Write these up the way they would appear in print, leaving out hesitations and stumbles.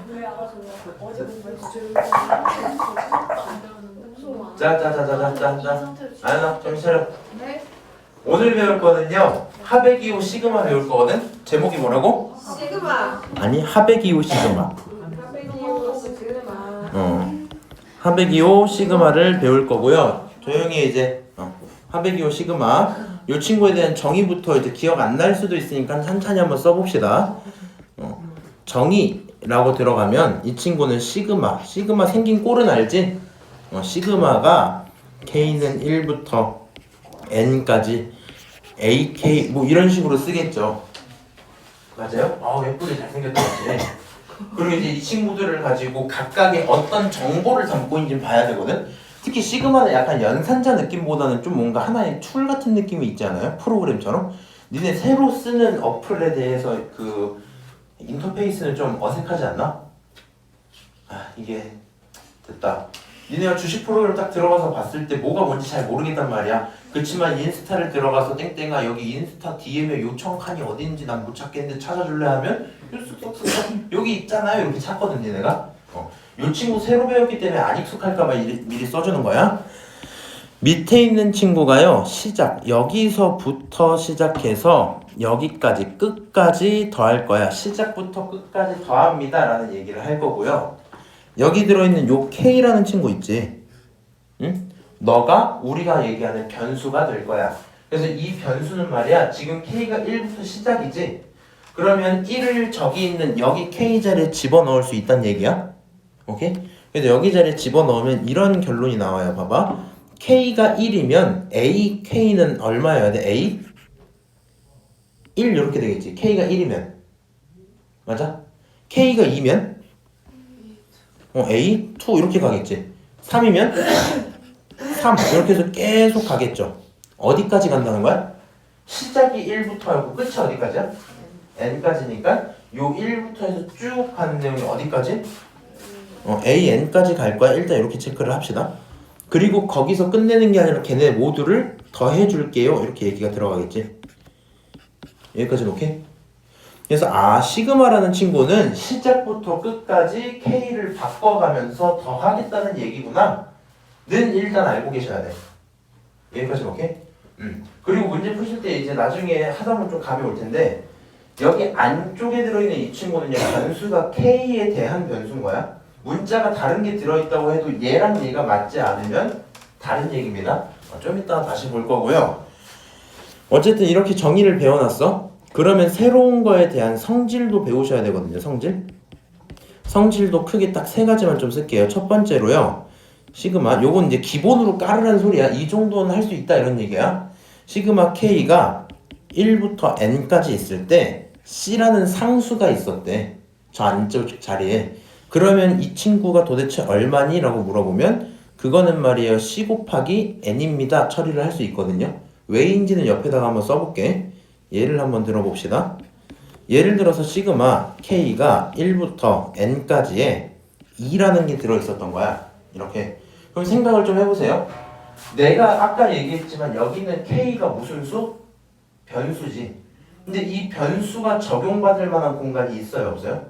왜 알아서 어제 공부했지? 자. 아연아, 정신 차려. 네? 오늘 배울 거는요. 하베기오 시그마 배울 거거든. 제목이 뭐라고? 시그마. 아니, 하베기오 시그마. 하베기오 시그마. 하베기오 시그마를 배울 거고요. 조용히 이제 하베기오 시그마 이 친구에 대한 정의부터 이제 기억 안 날 수도 있으니까 천천히 한번 써봅시다. 정의라고 들어가면 이 친구는 시그마 생긴 꼴은 알지? 시그마가 K는 1부터 N까지 AK 뭐 이런 식으로 쓰겠죠. 맞아요? 예쁘게 잘생겼다 맞지? 그리고 이제 이 친구들을 가지고 각각의 어떤 정보를 담고 있는지 봐야 되거든. 특히 시그마는 약간 연산자 느낌보다는 좀 뭔가 하나의 툴 같은 느낌이 있지 않아요? 프로그램처럼. 니네 새로 쓰는 어플에 대해서 그 인터페이스는 좀 어색하지 않나? 이게 됐다. 니네가 주식 프로그램 딱 들어가서 봤을 때 뭐가 뭔지 잘 모르겠단 말이야. 그치만 인스타를 들어가서 땡땡아 여기 인스타 DM에 요청 칸이 어딘지 난 못 찾겠는데 찾아줄래 하면 쓱쓱쓱 여기 있잖아요 이렇게 찾거든 니네가. 요 친구 새로 배웠기 때문에 안 익숙할까봐 미리 써주는 거야. 밑에 있는 친구가요 시작 여기서부터 시작해서 여기까지 끝까지 더할 거야. 시작부터 끝까지 더합니다 라는 얘기를 할 거고요. 여기 들어있는 요 K라는 친구 있지? 응? 너가 우리가 얘기하는 변수가 될 거야. 그래서 이 변수는 말이야 지금 K가 1부터 시작이지? 그러면 1을 저기 있는 여기 K 자리에 집어넣을 수 있다는 얘기야. 오케이? 그래서 여기 자리에 집어넣으면 이런 결론이 나와요. 봐봐. K가 1이면 AK는 얼마여야 돼? A? 1 이렇게 되겠지. K가 1이면 맞아? K가 2면 A? 2 이렇게 가겠지. 3이면 3 이렇게 해서 계속 가겠죠. 어디까지 간다는 거야? 시작이 1부터 하고 끝이 어디까지야? N까지니까 요 1부터 해서 쭉 가는 내용이 어디까지? AN까지 갈 거야. 일단 이렇게 체크를 합시다. 그리고 거기서 끝내는 게 아니라 걔네 모두를 더해줄게요. 이렇게 얘기가 들어가겠지. 여기까지는 오케이? 그래서 시그마라는 친구는 시작부터 끝까지 K를 바꿔가면서 더하겠다는 얘기구나 는 일단 알고 계셔야 돼. 여기까지는 오케이? 그리고 문제 푸실 때 이제 나중에 하다 보면 좀 감이 올 텐데 여기 안쪽에 들어있는 이 친구는요 변수가 K에 대한 변수인 거야. 문자가 다른 게 들어있다고 해도 얘랑 얘가 맞지 않으면 다른 얘기입니다. 좀 이따 다시 볼 거고요. 어쨌든 이렇게 정의를 배워놨어. 그러면 새로운 거에 대한 성질도 배우셔야 되거든요. 성질도 크게 딱 세 가지만 좀 쓸게요. 첫 번째로요. 시그마 요건 이제 기본으로 깔으라는 소리야. 이 정도는 할 수 있다 이런 얘기야. 시그마 K가 1부터 N까지 있을 때 C라는 상수가 있었대. 저 안쪽 자리에. 그러면 이 친구가 도대체 얼마니? 라고 물어보면 그거는 말이에요. C 곱하기 N입니다. 처리를 할 수 있거든요. 왜인지는 옆에다가 한번 써볼게. 예를 한번 들어봅시다. 예를 들어서 시그마 K가 1부터 N까지에 2라는 게 들어있었던 거야. 이렇게. 그럼 생각을 좀 해보세요. 내가 아까 얘기했지만 여기는 K가 무슨 수? 변수지. 근데 이 변수가 적용받을 만한 공간이 있어요? 없어요?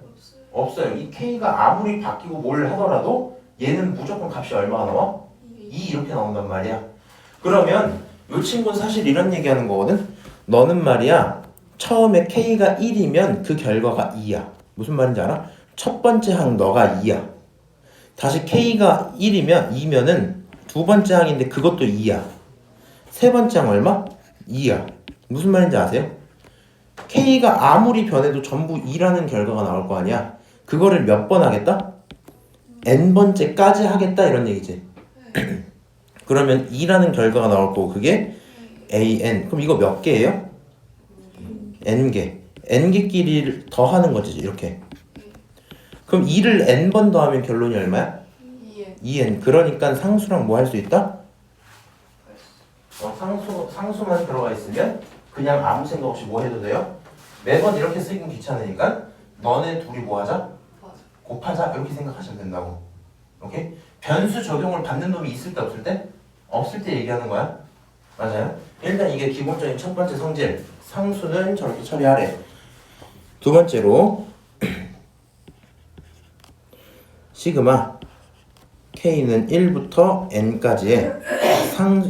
없어요. 이 K가 아무리 바뀌고 뭘 하더라도 얘는 무조건 값이 얼마가 나와? 2 이렇게 나온단 말이야. 그러면 이 친구는 사실 이런 얘기하는 거거든. 너는 말이야 처음에 K가 1이면 그 결과가 2야. 무슨 말인지 알아? 첫 번째 항 너가 2야. 다시 K가 1이면 2면은 두 번째 항인데 그것도 2야. 세 번째 항 얼마? 2야. 무슨 말인지 아세요? K가 아무리 변해도 전부 2라는 결과가 나올 거 아니야. 그거를 몇 번 하겠다? N번째까지 하겠다 이런 얘기지. 그러면 2라는 결과가 나올 거고 그게 AN. 그럼 이거 몇 개예요? N개. N개끼리를 더하는 거지 이렇게. 그럼 2를 N번 더하면 결론이 얼마야? 2N. 그러니까 상수랑 뭐 할 수 있다? 상수만 들어가 있으면 그냥 아무 생각 없이 뭐 해도 돼요? 매번 이렇게 쓰긴 귀찮으니까 너네 둘이 뭐 하자? 곱하자 이렇게 생각하시면 된다고. 오케이? 변수 적용을 받는 놈이 있을 때 없을 때? 없을 때 얘기하는 거야. 맞아요? 일단 이게 기본적인 첫 번째 성질. 상수는 저렇게 처리하래. 두 번째로 시그마 K는 1부터 N까지의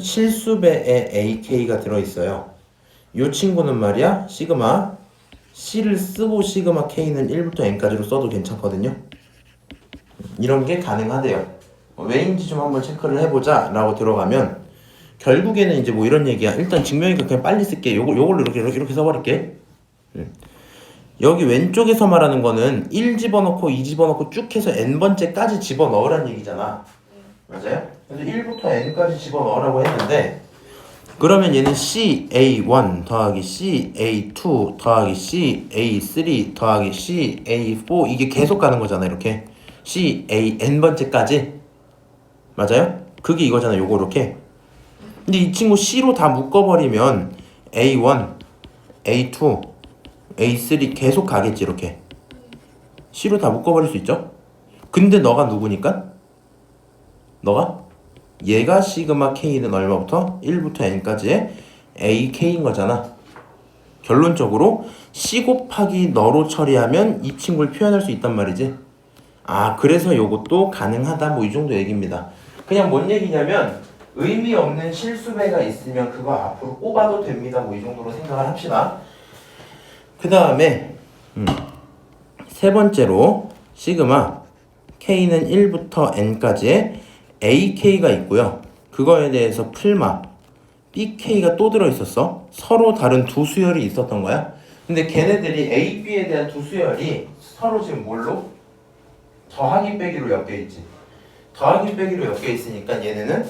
실수배의 AK가 들어있어요. 이 친구는 말이야 시그마 C를 쓰고 시그마 K는 1부터 N까지로 써도 괜찮거든요. 이런 게 가능하대요. 왜인지 좀 한번 체크를 해보자 라고 들어가면 결국에는 이제 뭐 이런 얘기야. 일단 증명이니까 그냥 빨리 쓸게. 요걸로 이렇게 써버릴게. 여기 왼쪽에서 말하는 거는 1 집어넣고 2 집어넣고 쭉 해서 n번째까지 집어넣으란 얘기잖아. 맞아요? 그래서 1부터 n까지 집어넣으라고 했는데 그러면 얘는 CA1 더하기 CA2 더하기 CA3 더하기 CA4 이게 계속 가는 거잖아. 이렇게 CAn번째까지. 맞아요? 그게 이거잖아. 요거 이렇게. 근데 이 친구 C로 다 묶어버리면 A1, A2, A3 계속 가겠지. 이렇게 C로 다 묶어버릴 수 있죠. 근데 너가 누구니까? 너가? 얘가 시그마 K는 얼마부터? 1부터 N까지의 AK인 거잖아. 결론적으로 C 곱하기 너로 처리하면 이 친구를 표현할 수 있단 말이지. 아 그래서 요것도 가능하다 뭐 이 정도 얘기입니다. 그냥 뭔 얘기냐면 의미 없는 실수배가 있으면 그거 앞으로 꼽아도 됩니다 뭐 이 정도로 생각을 합시다. 그 다음에 세 번째로 시그마 K는 1부터 N까지의 AK가 있고요. 그거에 대해서 풀마 BK가 또 들어있었어. 서로 다른 두 수열이 있었던 거야. 근데 걔네들이 A, B에 대한 두 수열이 서로 지금 뭘로? 더하기 빼기로 엮여있지. 더하기 빼기로 엮여있으니까 얘네는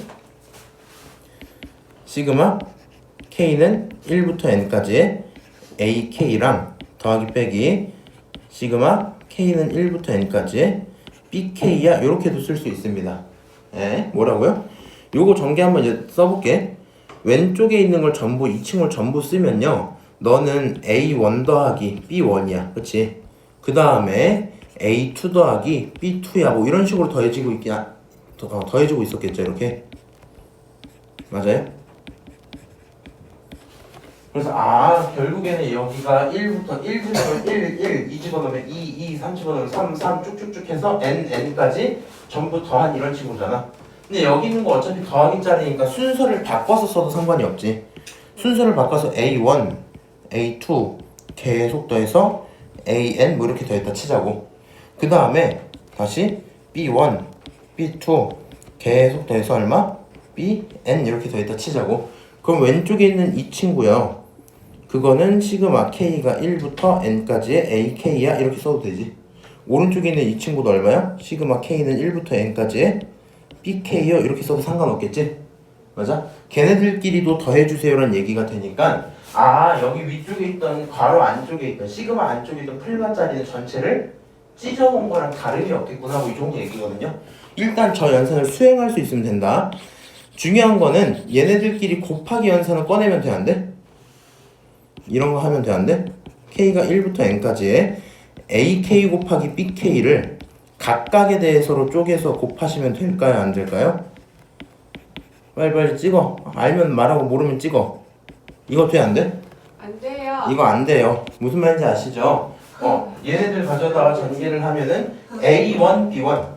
시그마 K는 1부터 N까지의 AK랑 더하기 빼기 시그마 K는 1부터 N까지의 BK야 이렇게도 쓸 수 있습니다. 예, 뭐라고요? 요거 전개 한번 이제 써볼게. 왼쪽에 있는 걸 전부 이 친구를 전부 쓰면요 너는 A1 더하기 B1이야. 그치? 그 다음에 A2 더하기 B2야 뭐 이런 식으로 더해지고 더해지고 있었겠죠. 이렇게. 맞아요? 그래서 결국에는 여기가 1부터 1 집어넣으면 1, 2 집어넣으면 2, 3 집어넣으면 3 쭉쭉쭉 해서 N까지 전부 더한 이런 친구잖아. 근데 여기 있는 거 어차피 더하기 짜리니까 순서를 바꿔서 써도 상관이 없지. 순서를 바꿔서 A1, A2 계속 더해서 AN 뭐 이렇게 더했다 치자고. 그 다음에 다시 B1, B2 계속 더해서 얼마? BN 이렇게 더했다 치자고. 그럼 왼쪽에 있는 이 친구요. 그거는 시그마 K가 1부터 N까지의 AK야 이렇게 써도 되지. 오른쪽에 있는 이 친구도 얼마야? 시그마 K는 1부터 N까지의 BK요 이렇게 써도 상관없겠지? 맞아? 걔네들끼리도 더해주세요라는 얘기가 되니까 여기 위쪽에 있던 괄호 안쪽에 있던 시그마 안쪽에 있던 풀마짜리는 전체를 찢어놓은 거랑 다름이 없겠구나 뭐 이 정도 얘기거든요. 일단 저 연산을 수행할 수 있으면 된다. 중요한 거는 얘네들끼리 곱하기 연산을 꺼내면 돼, 안 돼? 이런 거 하면 돼, 안 돼? K가 1부터 N까지의 AK 곱하기 BK를 각각에 대해서로 쪼개서 곱하시면 될까요? 안 될까요? 빨리빨리 찍어. 알면 말하고 모르면 찍어. 이거 돼, 안 돼? 안 돼요. 이거 안 돼요. 무슨 말인지 아시죠? 얘네들 가져다가 전개를 하면은 A1, B1,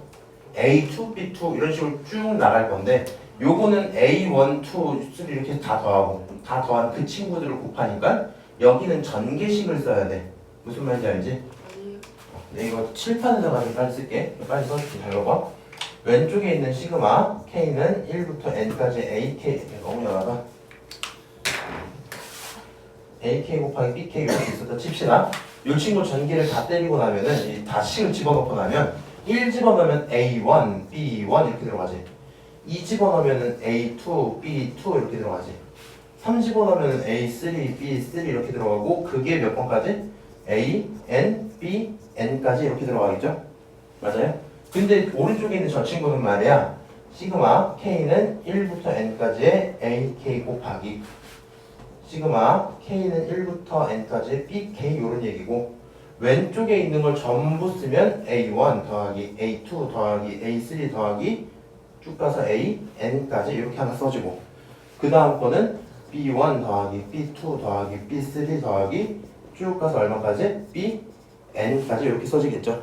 A2, B2 이런 식으로 쭉 나갈 건데 요거는 A1, 2, 3 이렇게 다 더하고 다 더한 그 친구들을 곱하니까 여기는 전개식을 써야 돼. 무슨 말인지 알지? 네, 이거 칠판에다 가지고 빨리 쓸게. 빨리 써줄게. 잘 봐봐. 왼쪽에 있는 시그마 K는 1부터 N까지 AK 너무 열하다. AK 곱하기 BK 이렇게 있었다 칩시다. 이 친구 전기를 다 때리고 나면은 이 다 식을 집어넣고 나면 1 집어넣으면 A1, B1 이렇게 들어가지. 2 집어넣으면 A2, B2 이렇게 들어가지. 3 집어넣으면 A3, B3 이렇게 들어가고 그게 몇 번까지? A, N, B, N까지 이렇게 들어가겠죠? 맞아요? 근데 오른쪽에 있는 저 친구는 말이야 시그마 K는 1부터 N까지의 AK 곱하기 시그마 K는 1부터 N까지의 BK 이런 얘기고 왼쪽에 있는 걸 전부 쓰면 A1 더하기 A2 더하기 A3 더하기 쭉 가서 A, N까지 이렇게 하나 써주고 그 다음 거는 B1 더하기 B2 더하기 B3 더하기 쭉 가서 얼마까지? B, N까지 이렇게 써지겠죠.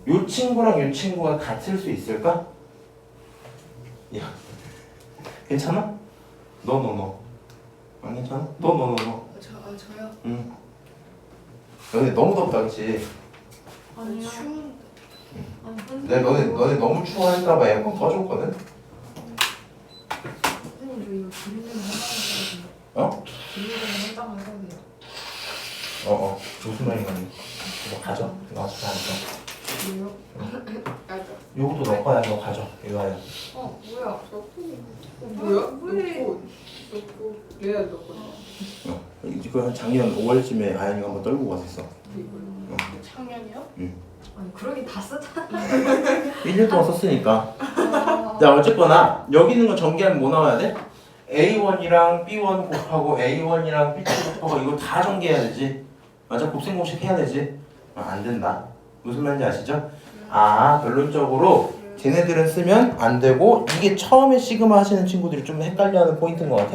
요 친구랑 요 친구가 같을 수 있을까? 야, 괜찮아? 너. 안 괜찮아? 너. 저요? 응. 너네 너무 덥다, 그치? 아니요. 추운. 내가 너네 너무 추워할까봐 에어컨 꺼줬거든? 선생님 저 이거 기름을 한장만 어? 기름을 한장만 써도 돼요. 무슨 말인가? 이거 가져. 이거 어차피 안 써. 왜요? 맞아. 요것도 너 거야, 너 가져. 이거 해요. 뭐야? 뭐야? 왜? 넣고 내가 넣거든요. 이거 한 작년 5월쯤에 아연이가 한번 떨고 갔었어. 작년이요? 아니 그러긴 다 썼잖아. 1년 동안 썼으니까. 자, 어쨌거나 여기 있는 거 전개하면 뭐 나와야 돼? A1이랑 B1 곱하고 A1이랑 B2 곱하고 이거 다 전개해야 되지. 맞아? 곱셈 공식 해야 되지. 안 된다. 무슨 말인지 아시죠? 결론적으로 쟤네들은 쓰면 안 되고 이게 처음에 시그마 하시는 친구들이 좀 헷갈려하는 포인트인 것 같아.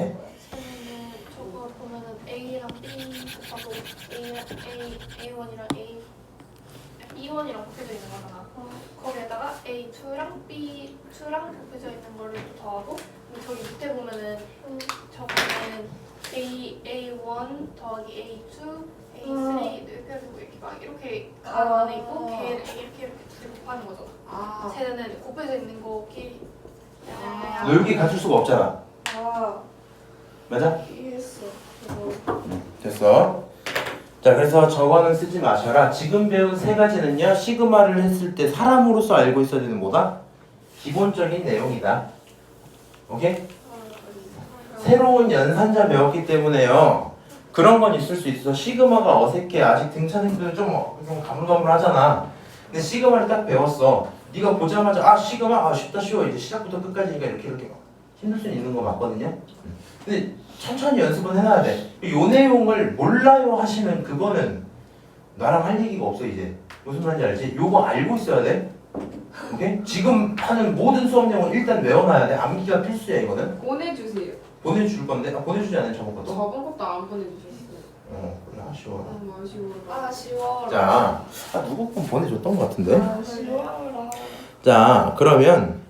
저거 보면은 A랑 B하고 A1이랑 E1이랑 곱해져 있는 거잖아. 거기에다가 A2랑 B2랑 곱해져 있는 거를 또 더하고 근데 저기 밑에 보면은 저거는 A1 더하기 A2 A3 이렇게 막 이렇게 가로 안에 있고 걔를 이렇게 곱하는 거잖아. 쟤네는 곱해져 있는 거끼리 너 여기 갖출 수가 없잖아. 맞아? 이해했어. 됐어. 자, 그래서 저거는 쓰지 마셔라. 지금 배운 세 가지는요, 시그마를 했을 때 사람으로서 알고 있어야 되는 뭐다? 기본적인 내용이다. 오케이? 새로운 연산자 배웠기 때문에요. 그런 건 있을 수 있어. 시그마가 어색해. 아직 등차생들은 좀 가물가물하잖아. 근데 시그마를 딱 배웠어. 네가 보자마자 시그마 쉽다 쉬워. 이제 시작부터 끝까지니까 이렇게 막 힘들 수 있는 거 맞거든요. 근데 천천히 연습은 해놔야 돼. 요 내용을 몰라요 하시면 그거는 나랑 할 얘기가 없어 이제. 무슨 말인지 알지? 요거 알고 있어야 돼. 오케이? 지금 하는 모든 수업 내용을 일단 외워놔야 돼. 암기가 필수야 이거는. 보내주세요. 보내줄 건데 보내주지 않아요 저번 것도. 저번 것도 안 보내주셨어요. 그래 아쉬워. 너무 아쉬워. 아쉬워. 자, 누구 건 보내줬던 것 같은데. 아쉬워라. 자, 그러면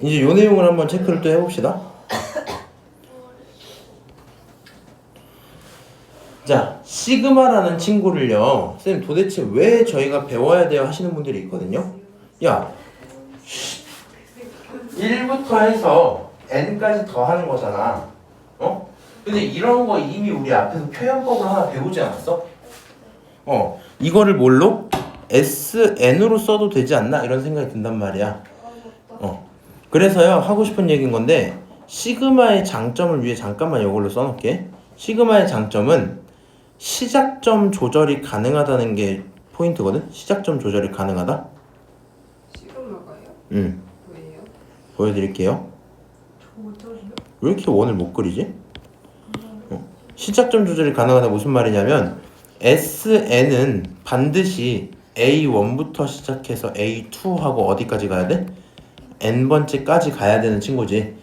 이제 요 내용을 한번 체크를 또 해봅시다. 자, 시그마라는 친구를요, 쌤 도대체 왜 저희가 배워야 돼요 하시는 분들이 있거든요. 야, 1부터 해서 n까지 더하는 거잖아. 근데 이런 거 이미 우리 앞에서 표현법을 하나 배우지 않았어? 이거를 뭘로? SN으로 써도 되지 않나? 이런 생각이 든단 말이야. 그래서요, 하고 싶은 얘기인 건데, 시그마의 장점을 위해 잠깐만 이걸로 써놓을게. 시그마의 장점은 시작점 조절이 가능하다는 게 포인트거든? 시작점 조절이 가능하다? 시그마가요? 응. 왜요? 보여드릴게요. 조절이요? 왜 이렇게 원을 못 그리지? 시작점 조절이 가능하다 무슨 말이냐면 SN은 반드시 A1부터 시작해서 A2하고 어디까지 가야 돼? N번째까지 가야 되는 친구지.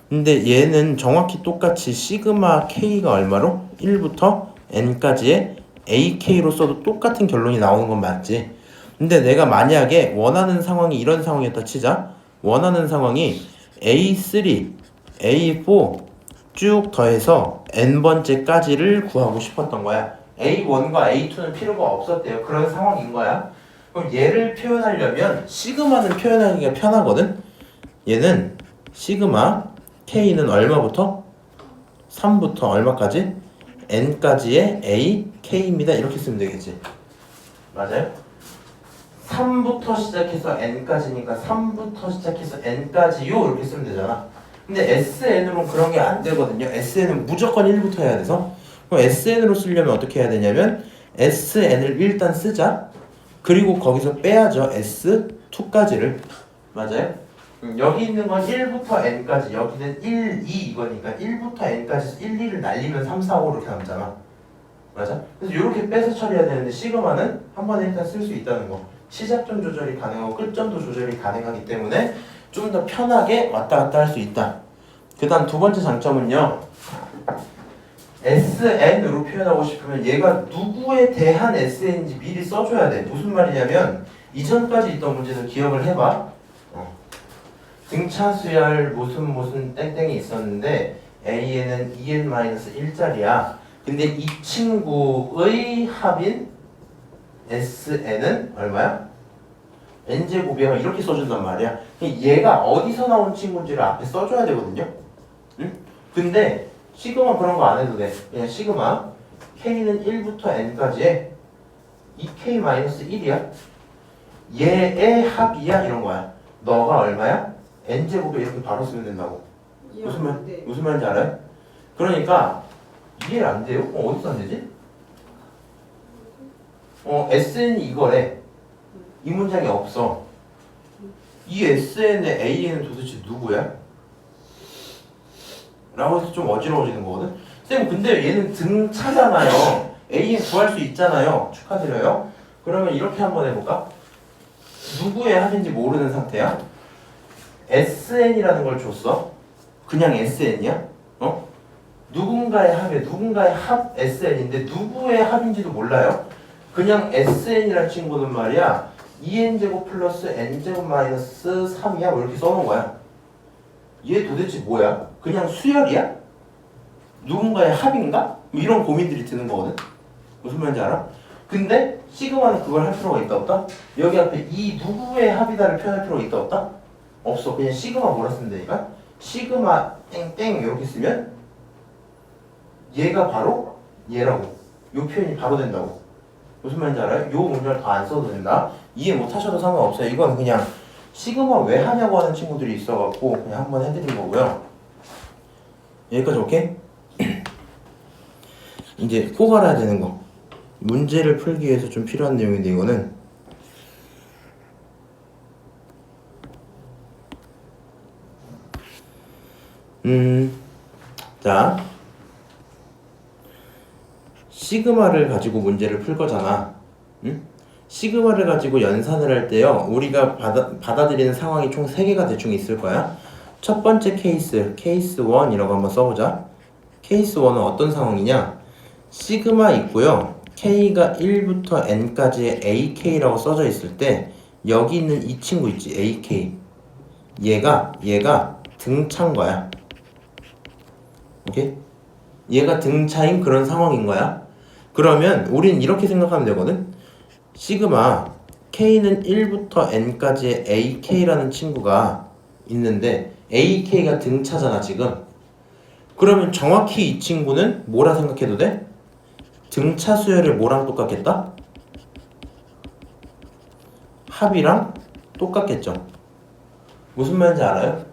근데 얘는 정확히 똑같이 시그마 K가 얼마로? 1부터 N까지의 AK로 써도 똑같은 결론이 나오는 건 맞지. 근데 내가 만약에 원하는 상황이 이런 상황이었다 치자. 원하는 상황이 A3, A4 쭉 더해서 N번째까지를 구하고 싶었던 거야. A1과 A2는 필요가 없었대요. 그런 상황인 거야. 그럼 얘를 표현하려면 시그마는 표현하기가 편하거든. 얘는 시그마 K는 얼마부터? 3부터 얼마까지? N까지의 AK입니다. 이렇게 쓰면 되겠지. 맞아요? 3부터 시작해서 N까지니까 3부터 시작해서 N까지요 이렇게 쓰면 되잖아. 근데 SN으로 그런 게 안 되거든요. SN은 무조건 1부터 해야 돼서. 그럼 SN으로 쓰려면 어떻게 해야 되냐면 SN을 일단 쓰자. 그리고 거기서 빼야죠. S2까지를. 맞아요? 여기 있는 건 1부터 N까지. 여기는 1, 2 이거니까 1부터 N까지 1, 2를 날리면 3, 4, 5 이렇게 남잖아. 맞아? 그래서 이렇게 빼서 처리해야 되는데 시그마는 한 번에 일단 쓸 수 있다는 거. 시작점 조절이 가능하고 끝점도 조절이 가능하기 때문에 좀 더 편하게 왔다 갔다 할 수 있다. 그 다음 두 번째 장점은요. SN으로 표현하고 싶으면 얘가 누구에 대한 SN인지 미리 써줘야 돼. 무슨 말이냐면 이전까지 있던 문제에서 기억을 해봐. 등차수열 무슨 땡땡이 있었는데 A에는 En-1짜리야. 근데 이 친구의 합인 SN은 얼마야? n제곱이야. 이렇게 써준단 말이야. 얘가 어디서 나온 친구인지를 앞에 써줘야 되거든요. 응? 근데 시그마 그런 거 안 해도 돼. 그냥 시그마 K는 1부터 N까지에 2K-1이야. 얘의 합이야. 이런 거야. 너가 얼마야? N제곱에 이렇게 바로 쓰면 된다고. 네. 무슨 말인지 알아요? 그러니까 이해 안 돼요? 어디서 안 되지? SN이 이거래. 이 문장이 없어. 이 SN의 A는 도대체 누구야? 라고 해서 좀 어지러워지는 거거든? 쌤 근데 얘는 등차잖아요. A는 구할 수 있잖아요. 축하드려요. 그러면 이렇게 한번 해볼까? 누구의 합인지 모르는 상태야. SN이라는 걸 줬어. 그냥 SN이야? 누군가의 합 SN인데 누구의 합인지도 몰라요. 그냥 SN이라는 친구는 말이야 2n제곱 플러스 n제곱 마이너스 3이야 뭐 이렇게 써놓은 거야. 얘 도대체 뭐야? 그냥 수열이야? 누군가의 합인가? 뭐 이런 고민들이 드는 거거든. 무슨 말인지 알아? 근데 시그마는 그걸 할 필요가 있다 없다? 여기 앞에 이 누구의 합이다를 표현할 필요가 있다 없다? 없어. 그냥 시그마 뭐라 쓰면 되니까 시그마 땡땡 이렇게 쓰면 얘가 바로 얘라고. 요 표현이 바로 된다고. 무슨 말인지 알아요? 요 문장을 다 안 써도 된다. 이해 못 하셔도 상관없어요. 이건 그냥 시그마 왜 하냐고 하는 친구들이 있어갖고 그냥 한번 해드린 거고요. 여기까지 오케이? 이제 꼭 알아야 되는 거. 문제를 풀기 위해서 좀 필요한 내용인데 이거는 자 시그마를 가지고 문제를 풀 거잖아. 응? 시그마를 가지고 연산을 할 때요 우리가 받아들이는 상황이 총 3개가 대충 있을 거야. 첫 번째 케이스 1이라고 한번 써보자. 케이스 1은 어떤 상황이냐, 시그마 있고요 K가 1부터 N까지의 AK라고 써져 있을 때 여기 있는 이 친구 있지 AK, 얘가 등차인 거야. 오케이? 얘가 등차인 그런 상황인 거야. 그러면 우린 이렇게 생각하면 되거든. 시그마 K는 1부터 N까지의 AK라는 친구가 있는데 AK가 등차잖아 지금. 그러면 정확히 이 친구는 뭐라 생각해도 돼? 등차 수열이 뭐랑 똑같겠다? 합이랑 똑같겠죠. 무슨 말인지 알아요?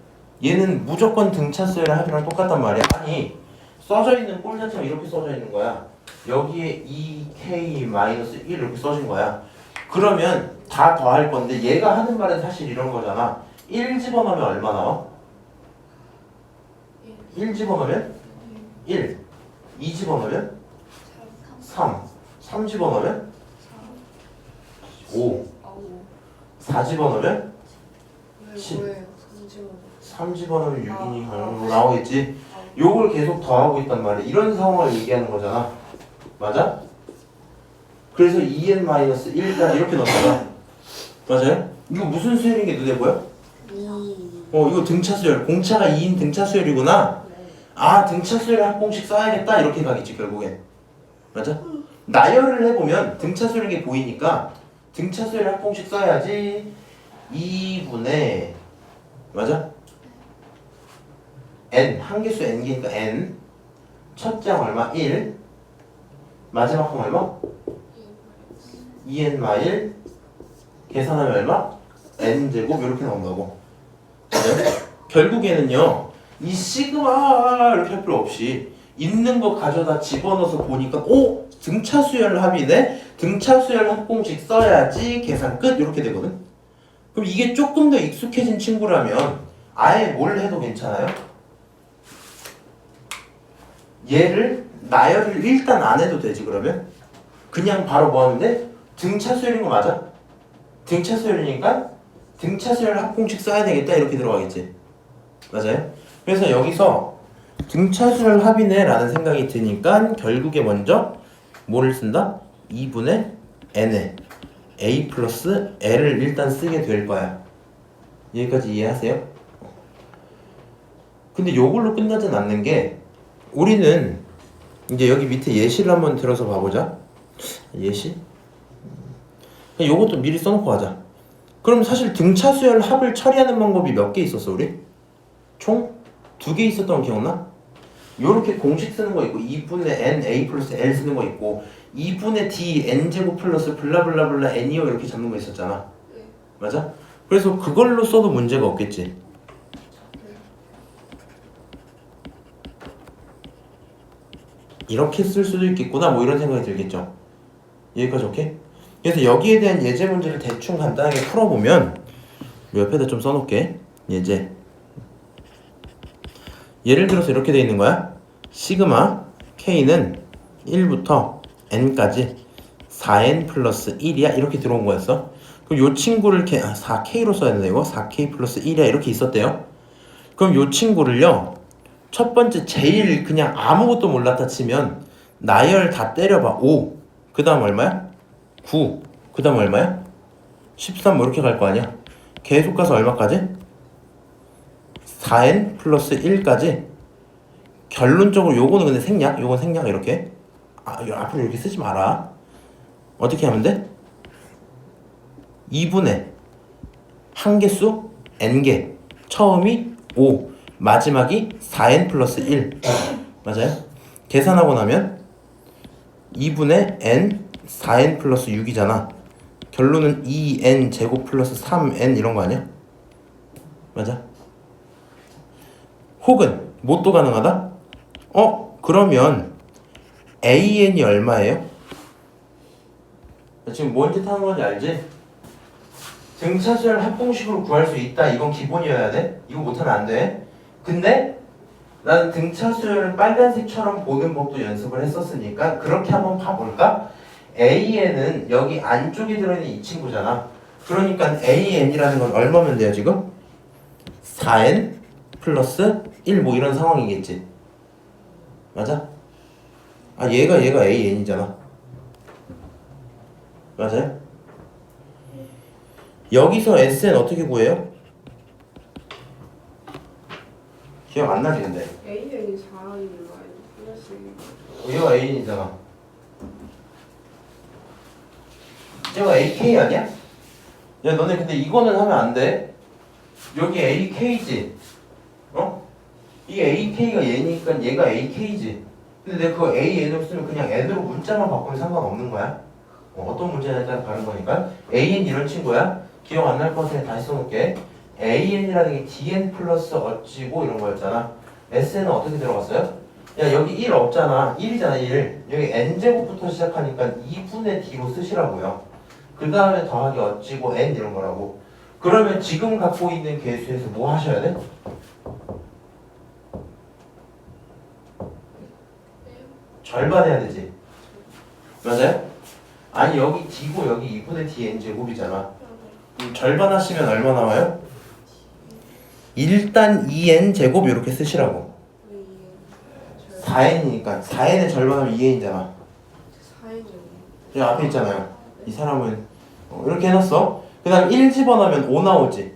얘는 무조건 등차 수열의 합이랑 똑같단 말이야. 아니 써져 있는 꼴자처럼 이렇게 써져 있는 거야. 여기에 2K-1 이렇게 써진 거야. 그러면 다 더할 건데 얘가 하는 말은 사실 이런 거잖아. 1 집어넣으면 얼마 나와? 1 집어넣으면 1, 2 집어넣으면 3 집어넣으면 5, 4 집어넣으면 7, 3 집어넣으면 6이니 나오겠지? 요걸 계속 더하고 있단 말이야. 이런 상황을 얘기하는 거잖아. 맞아? 그래서 2n-1까지 이렇게 넣었잖아. 맞아요? 이거 무슨 수열인 게 눈에 보여? 이거 등차 수열. 공차가 2인 등차 수열이구나. 아, 등차 수열의 합공식 써야겠다. 이렇게 가겠지 결국엔. 맞아? 나열을 해보면 등차 수열인 게 보이니까 등차 수열의 합공식 써야지. 2분의 맞아? n 한개수 n개니까 n 첫 장 얼마? 1 마지막 항 얼마? 2n-1 계산하면 얼마? n제곱 이렇게 나온다고. 결국에는요 이 시그마 이렇게 할 필요 없이 있는 거 가져다 집어넣어서 보니까 오! 등차수열 합이네? 등차수열 합공식 써야지 계산 끝 이렇게 되거든. 그럼 이게 조금 더 익숙해진 친구라면 아예 뭘 해도 괜찮아요? 얘를 나열을 일단 안 해도 되지. 그러면 그냥 바로 뭐 하면 돼? 등차수열인 거 맞아? 등차수열이니까 등차수열 합공식 써야 되겠다 이렇게 들어가겠지. 맞아요? 그래서 여기서 등차수열 합이네 라는 생각이 드니까 결국에 먼저 뭐를 쓴다? 2분의 n에 a 플러스 l을 일단 쓰게 될 거야. 여기까지 이해하세요? 근데 요걸로 끝나진 않는 게 우리는 이제 여기 밑에 예시를 한번 들어서 봐보자. 예시? 요것도 미리 써놓고 하자. 그럼 사실 등차수열 합을 처리하는 방법이 몇 개 있었어 우리? 총 2개 있었던 거 기억나? 요렇게 공식 쓰는 거 있고 2분의 n a 플러스 l 쓰는 거 있고 2분의 d n제곱 플러스 블라블라블라 n이요 이렇게 잡는 거 있었잖아. 네. 맞아? 그래서 그걸로 써도 문제가 없겠지. 이렇게 쓸 수도 있겠구나 뭐 이런 생각이 들겠죠. 여기까지 오케이? 그래서 여기에 대한 예제 문제를 대충 간단하게 풀어보면 옆에다 좀 써놓을게. 예제. 예를 들어서 이렇게 돼 있는 거야. 시그마 k는 1부터 n까지 4n 플러스 1이야 이렇게 들어온 거였어. 그럼 요 친구를 4k로 써야 되나 이거? 4k 플러스 1이야 이렇게 있었대요. 그럼 요 친구를요 첫 번째 제일 그냥 아무것도 몰랐다 치면 나열 다 때려봐 5 그 다음 얼마야? 9 그 다음 얼마야? 13 뭐 이렇게 갈 거 아니야. 계속 가서 얼마까지? 4n 플러스 1까지. 결론적으로 요거는 근데 생략 요건 생략 이렇게 앞으로 이렇게 쓰지 마라. 어떻게 하면 돼? 2분의 한 개수 n개 처음이 5 마지막이 4n 플러스 1 맞아요? 계산하고 나면 2분의 n 4n 플러스 6이잖아. 결론은 2n 제곱 플러스 3n 이런 거 아니야? 맞아? 혹은 뭣도 가능하다? 그러면 an이 얼마예요? 지금 뭔 짓 하는 건지 알지? 등차수열 합공식으로 구할 수 있다. 이건 기본이어야 돼. 이거 못하면 안 돼. 근데 나는 등차수열을 빨간색처럼 보는 법도 연습을 했었으니까 그렇게 한번 봐볼까? AN은 여기 안쪽에 들어있는 이 친구잖아. 그러니까 AN이라는 건 얼마면 돼요 지금? 4N 플러스 1 뭐 이런 상황이겠지. 맞아? 얘가 AN이잖아. 맞아요? 여기서 SN 어떻게 구해요? 기억 안 나지 근데? A는 4인 플러스 얘가 A이잖아. 얘가 AK 아니야? 야 너네 근데 이거는 하면 안 돼. 여기 AK지. 이게 AK가 얘니까 얘가 AK지. 근데 내가 그거 AN으로 쓰면 그냥 N으로 문자만 바꾸면 상관없는 거야. 어떤 문제냐에 따라 다른 거니까. AN 이런 친구야. 기억 안 날 것 같으니까 다시 써놓을게. AN이라는 게 DN 플러스 어찌고 이런 거였잖아. SN은 어떻게 들어갔어요? 야 여기 1 없잖아. 1이잖아 1. 여기 N제곱부터 시작하니까 2분의 D로 쓰시라고요. 그 다음에 더하기 어찌고 N 이런 거라고. 그러면 지금 갖고 있는 개수에서 뭐 하셔야 돼? 절반 해야 되지. 맞아요? 아니 여기 D고 여기 2분의 D N제곱이잖아. 절반 하시면 얼마 나와요? 일단 2n 제곱 이렇게 쓰시라고. 4n이니까 4n의 절반하면 2n이잖아. 4인 여기 앞에 있잖아요. 이 사람은 이렇게 해놨어. 그 다음 1 집어넣으면 5 나오지.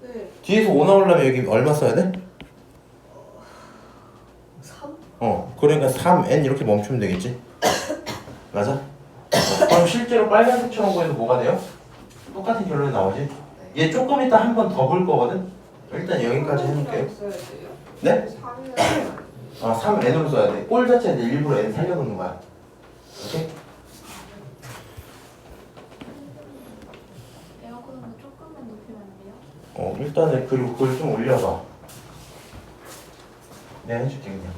네. 뒤에서 5 나오려면 여기 얼마 써야 돼? 3? 그러니까 3n 이렇게 멈추면 되겠지. 맞아? 그럼 실제로 빨간색처럼 보여도 뭐가 돼요? 똑같은 결론이 나오지. 얘 조금 이따 한 번 더 볼 거거든. 일단 여기까지 해놓을게요. 써야 돼요? 네? 3은 3n으로 써야 돼. 꼴 자체에 일부러 n 살려놓는 거야. 오케이? 에어컨을 조금만 높이면 안 돼요? 일단은 그리고 그걸 좀 올려봐. 내가 해줄게 그냥.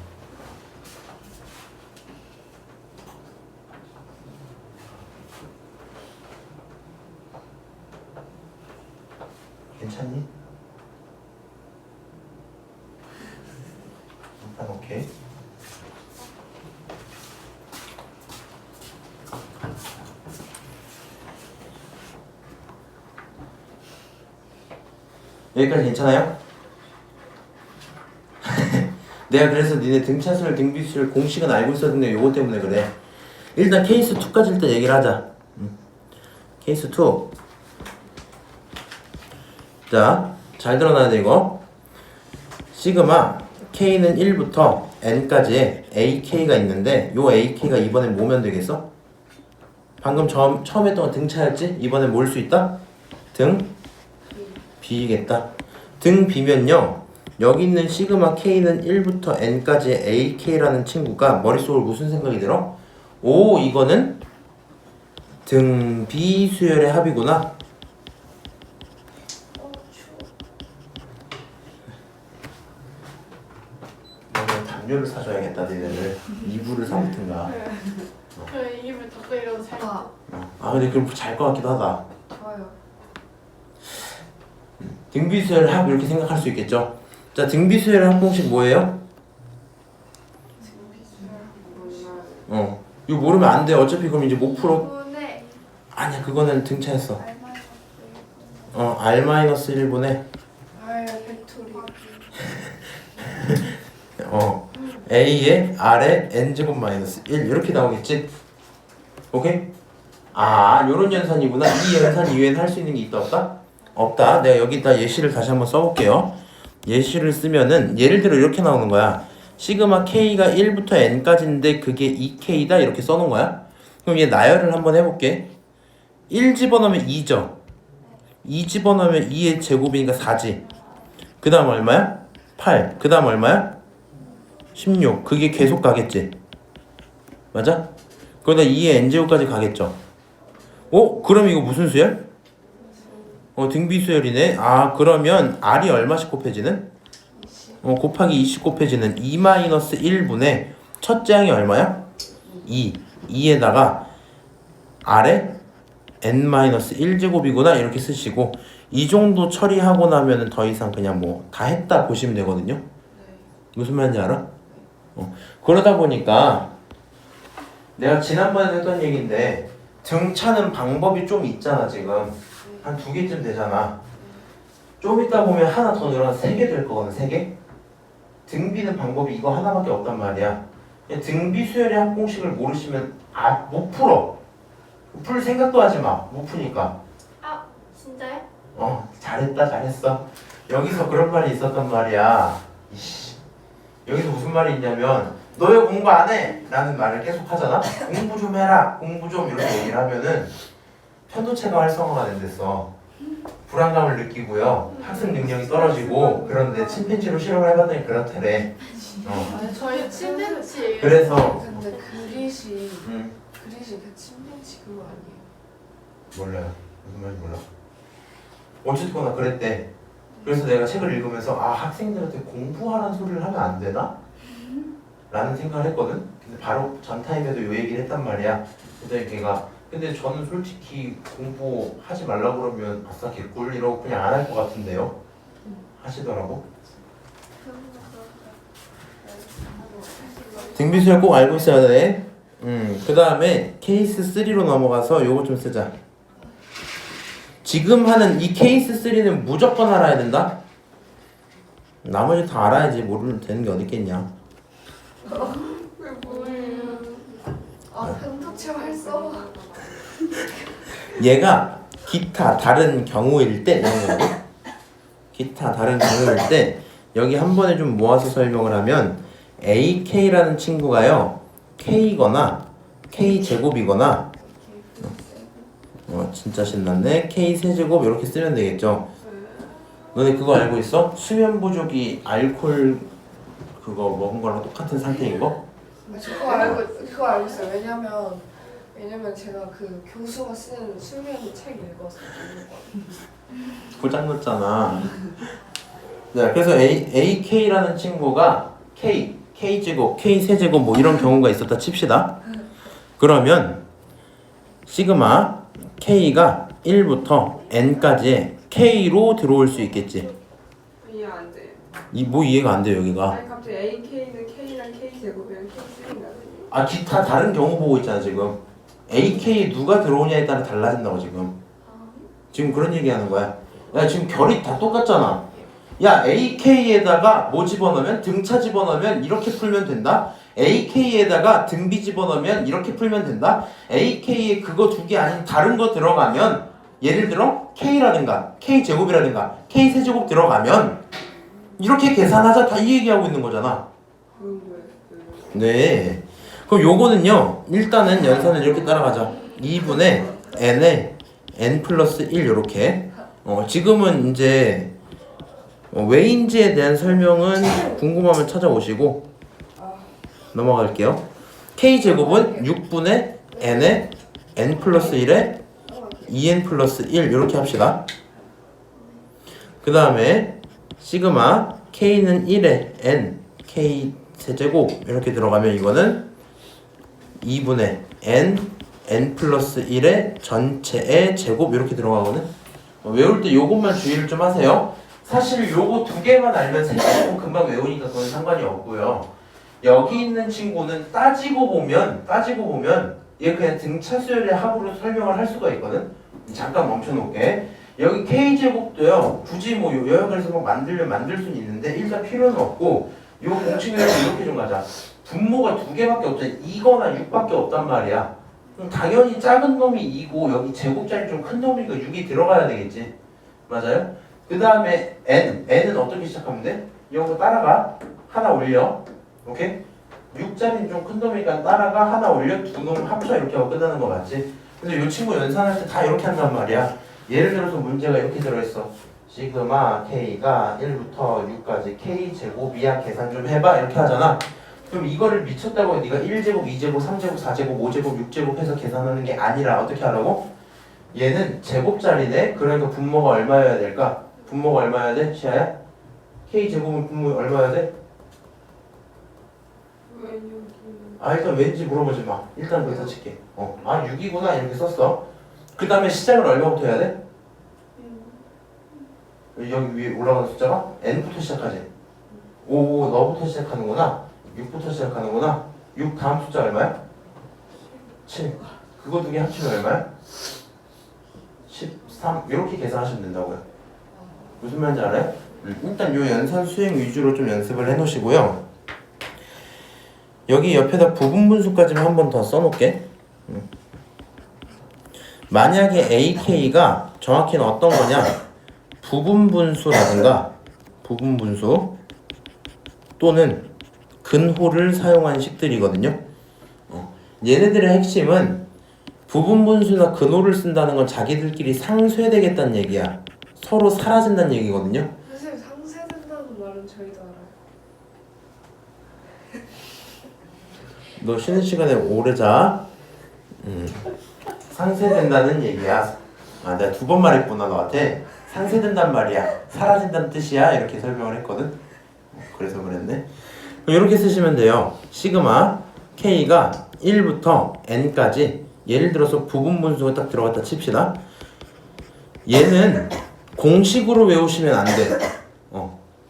괜찮니? 일단 오케이. 여기까지 괜찮아요? 내가 그래서 니네 등차수열 등비수열 공식은 알고 있었는데 요거 때문에 그래. 일단 케이스 2까지 일단 얘기를 하자. 케이스 2. 자, 잘 들어놔야 돼 이거. 시그마 K는 1부터 N까지의 AK가 있는데 요 AK가 이번엔 뭐면 되겠어? 방금 처음 했던 건 등차였지? 이번엔 뭘 수 있다? 등 B이겠다. 등 B면요 여기 있는 시그마 K는 1부터 N까지의 AK라는 친구가 머릿속으로 무슨 생각이 들어? 오 이거는 등 B 수열의 합이구나. 너는 담요를 사줘야겠다 니네를. 이불을 사먹든가. 저 이름을 덮고 이러고 잘. 아 근데 그럼 잘 것 같기도 하다. 좋아요. 등비수열 합 이렇게 생각할 수 있겠죠. 자 등비수열 합 공식 뭐예요? 몰라요. 이거 모르면 안 돼. 어차피 그럼 이제 못 풀어. 분의 아니야 그거는 등차였어. R-1 R-1분의 아유 팩토리. A에 R에 N제곱 마이너스 1 이렇게 나오겠지? 오케이? 아 요런 연산이구나. 이 연산 이외에는 할 수 있는 게 있다 없다? 없다. 내가 여기다 예시를 다시 한번 써볼게요. 예시를 쓰면은 예를 들어 이렇게 나오는 거야. 시그마 K가 1부터 N까지인데 그게 2K다 이렇게 써놓은 거야. 그럼 얘 나열을 한번 해볼게. 1 집어넣으면 2죠. 2 집어넣으면 2의 제곱이니까 4지. 그 다음 얼마야? 8. 그 다음 얼마야? 16. 그게 계속 가겠지. 맞아? 그러다 2의 n제곱까지 가겠죠. 그럼 이거 무슨 수열? 등비수열이네. 아 그러면 R이 얼마씩 곱해지는? 곱하기 20 곱해지는 2-1분의 첫째 항이 얼마야? 2. 2에다가 R에 n-1제곱이구나 이렇게 쓰시고 이 정도 처리하고 나면은 더 이상 그냥 뭐 다 했다 보시면 되거든요. 무슨 말인지 알아? 그러다 보니까 내가 지난번에 했던 얘기인데 등차는 방법이 좀 있잖아. 지금 한 2개쯤 되잖아. 좀 있다 보면 하나 더 늘어나서 3개 될 거거든. 3개. 등비는 방법이 이거 하나밖에 없단 말이야. 등비 수열의 합공식을 모르시면 못 풀어. 풀 생각도 하지 마. 못 푸니까. 아 진짜요? 잘했어. 여기서 그런 말이 있었단 말이야. 이씨. 여기서 무슨 말이 있냐면 너 왜 공부 안 해? 라는 말을 계속 하잖아. 공부 좀 해라. 공부 좀 이렇게 얘기를 하면은 편도체가 활성화가 된댔어. 불안감을 느끼고요. 학습 능력이 떨어지고 그런데 침팬지로 실험을 해봤더니 그렇대래. 저희 침팬지. 그래서 근데 그릿이 그 침팬지 그거 아니에요? 몰라요. 무슨 말인지 몰라. 어쨌거나 그랬대. 그래서 내가 책을 읽으면서 학생들한테 공부하라는 소리를 하면 안 되나? 라는 생각을 했거든. 근데 바로 전 타임에도 요 얘기를 했단 말이야. 근데 걔가 근데 저는 솔직히 공부하지 말라고 그러면 아싸 개꿀 이러고 그냥 안 할 것 같은데요? 하시더라고. 등비수열 꼭 알고 있어야 돼. 그 다음에 케이스 3로 넘어가서 요거 좀 쓰자. 지금 하는 이 케이스 3는 무조건 알아야 된다. 나머지 다 알아야지. 모르면 되는 게 어디 있겠냐. 왜 뭐예요? 편도체 활성화. 얘가 기타 다른 경우일 때 이런 거거든. 기타 다른 경우일 때 여기 한 번에 좀 모아서 설명을 하면 AK라는 친구가요 K거나 K제곱이거나 진짜 신났네. K 세제곱 이렇게 쓰면 되겠죠. 너네 그거 알고 있어? 수면 부족이 알코올 그거 먹은 거랑 똑같은 상태인 거? 그거 알고 있어요. 왜냐면 제가 그 교수가 쓴 수면 책 읽었어요. 고장 났잖아. 네, 그래서 AK라는 친구가 K제곱, K세제곱 뭐 이런 경우가 있었다 칩시다. 그러면 시그마 K가 1부터 N까지 K로 들어올 수 있겠지. 이해 안 돼. 뭐 이해가 안 돼요 여기가. 아니 갑자기 AK는 K랑 K제곱이랑 K3인가? 기타 다른 경우 보고 있잖아 지금. AK에 누가 들어오냐에 따라 달라진다고 지금. 지금 그런 얘기하는 거야. 야 지금 결이 다 똑같잖아. 야 AK에다가 뭐 집어넣으면 등차 집어넣으면 이렇게 풀면 된다. AK에다가 등비 집어넣으면 이렇게 풀면 된다. AK에 그거 두 개 아닌 다른 거 들어가면 예를 들어 K라든가 K제곱이라든가 K세제곱 들어가면 이렇게 계산하자 다 이 얘기하고 있는 거잖아. 네. 그럼 요거는요 일단은 연산을 이렇게 따라가자. 2분의 n에 n 플러스 1 요렇게 지금은 이제 왜인지에 대한 설명은 궁금하면 찾아오시고 넘어갈게요. K제곱은 6분의 n에 n 플러스 1에 2n 플러스 1 이렇게 합시다. 그 다음에 시그마 K는 1에 n K 세제곱 이렇게 들어가면 이거는 2분의 n 플러스 1의 전체의 제곱 이렇게 들어가거든. 외울 때 요것만 주의를 좀 하세요. 사실 요거 두 개만 알면 세제곱은 금방 외우니까 그건 상관이 없고요. 여기 있는 친구는 따지고 보면 얘 그냥 등차 수열의 합으로 설명을 할 수가 있거든. 잠깐 멈춰 놓을게. 여기 K제곱도요 굳이 뭐 요약을 뭐 만들면 만들 수는 있는데 일단 필요는 없고 요 공식을 이렇게 좀 가자. 분모가 두 개밖에 없잖아. 2거나 6밖에 없단 말이야. 그럼 당연히 작은 놈이 2고 여기 제곱자리 좀 큰 놈이니까 6이 들어가야 되겠지. 맞아요? 그 다음에 n은 어떻게 시작하면 돼? 이거 따라가. 하나 올려. 오케이? 6자리는 좀 큰 놈이니까 따라가. 하나 올려. 두 놈 합쳐 이렇게 하고 끝나는 거 맞지? 그래서 이 친구 연산할 때 다 이렇게 한단 말이야. 예를 들어서 문제가 이렇게 들어있어. 시그마 K가 1부터 6까지 K제곱이야 계산 좀 해봐 이렇게 하잖아. 그럼 이거를 미쳤다고 해. 네가 1제곱, 2제곱, 3제곱, 4제곱, 5제곱, 6제곱 해서 계산하는 게 아니라 어떻게 하라고? 얘는 제곱자리네. 그러니까 분모가 얼마여야 될까? 분모가 얼마여야 돼? 시아야? K제곱은 분모 얼마여야 돼? 일단 왠지 물어보지 마. 일단 그거 칠게. 6이구나 이렇게 썼어. 그 다음에 시작을 얼마부터 해야 돼? 여기 위에 올라가는 숫자가 n부터 시작하지. 오 너부터 시작하는구나. 6부터 시작하는구나. 6 다음 숫자 얼마야? 7. 그거 두 개 합치면 얼마야? 13. 이렇게 계산하시면 된다고요. 무슨 말인지 알아요? 일단 요 연산 수행 위주로 좀 연습을 해 놓으시고요. 여기 옆에다 부분분수까지만 한 번 더 써놓을게. 만약에 AK가 정확히는 어떤 거냐? 부분분수라든가 부분분수 또는 근호를 사용한 식들이거든요. 얘네들의 핵심은 부분분수나 근호를 쓴다는 건 자기들끼리 상쇄되겠다는 얘기야. 서로 사라진다는 얘기거든요. 선생님 상쇄된다는 말은 저희도 알아요. 너 쉬는 시간에 오래 자. 상쇄된다는 얘기야. 내가 두 번 말했구나 너한테. 상쇄된단 말이야. 사라진다는 뜻이야. 이렇게 설명을 했거든. 그래서 그랬네. 이렇게 쓰시면 돼요. 시그마 K가 1부터 N까지 예를 들어서 부분분수가 딱 들어갔다 칩시다. 얘는 공식으로 외우시면 안 돼.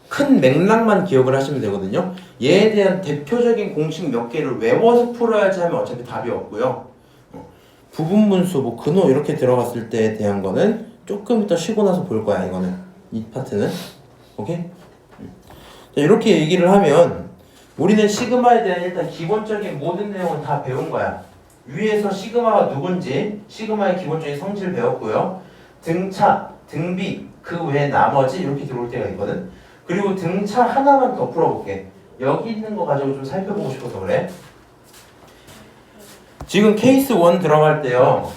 큰 맥락만 기억을 하시면 되거든요. 얘에 대한 대표적인 공식 몇 개를 외워서 풀어야지 하면 어차피 답이 없고요. 부분분수, 뭐 근호 이렇게 들어갔을 때에 대한 거는 조금 이따 쉬고 나서 볼 거야. 이거는 이 파트는 오케이? 자, 이렇게 얘기를 하면 우리는 시그마에 대한 일단 기본적인 모든 내용은 다 배운 거야. 위에서 시그마가 누군지 시그마의 기본적인 성질을 배웠고요. 등차, 등비, 그 외 나머지 이렇게 들어올 때가 있거든. 그리고 등차 하나만 더 풀어볼게. 여기 있는 거 가지고 좀 살펴보고 싶어서 그래. 지금 케이스 1 들어갈 때요.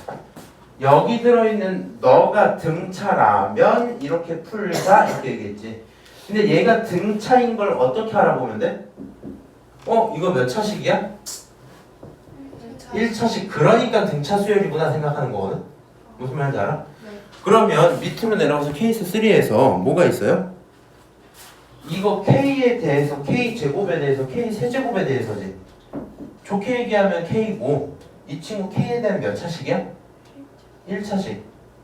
여기 들어있는 너가 등차라면 이렇게 풀자 이렇게 얘기했지. 근데 얘가 등차인 걸 어떻게 알아보면 돼? 이거 몇 차식이야? 1차식. 그러니까 등차 수열이구나 생각하는 거거든. 무슨 말인지 알아? 네. 그러면 밑으로 내려가서 케이스 3에서 뭐가 있어요? 이거 K에 대해서 K제곱에 대해서 K세제곱에 대해서지. 좋게 얘기하면 K고 이 친구 K에 대한 몇 차식이야? 1차식.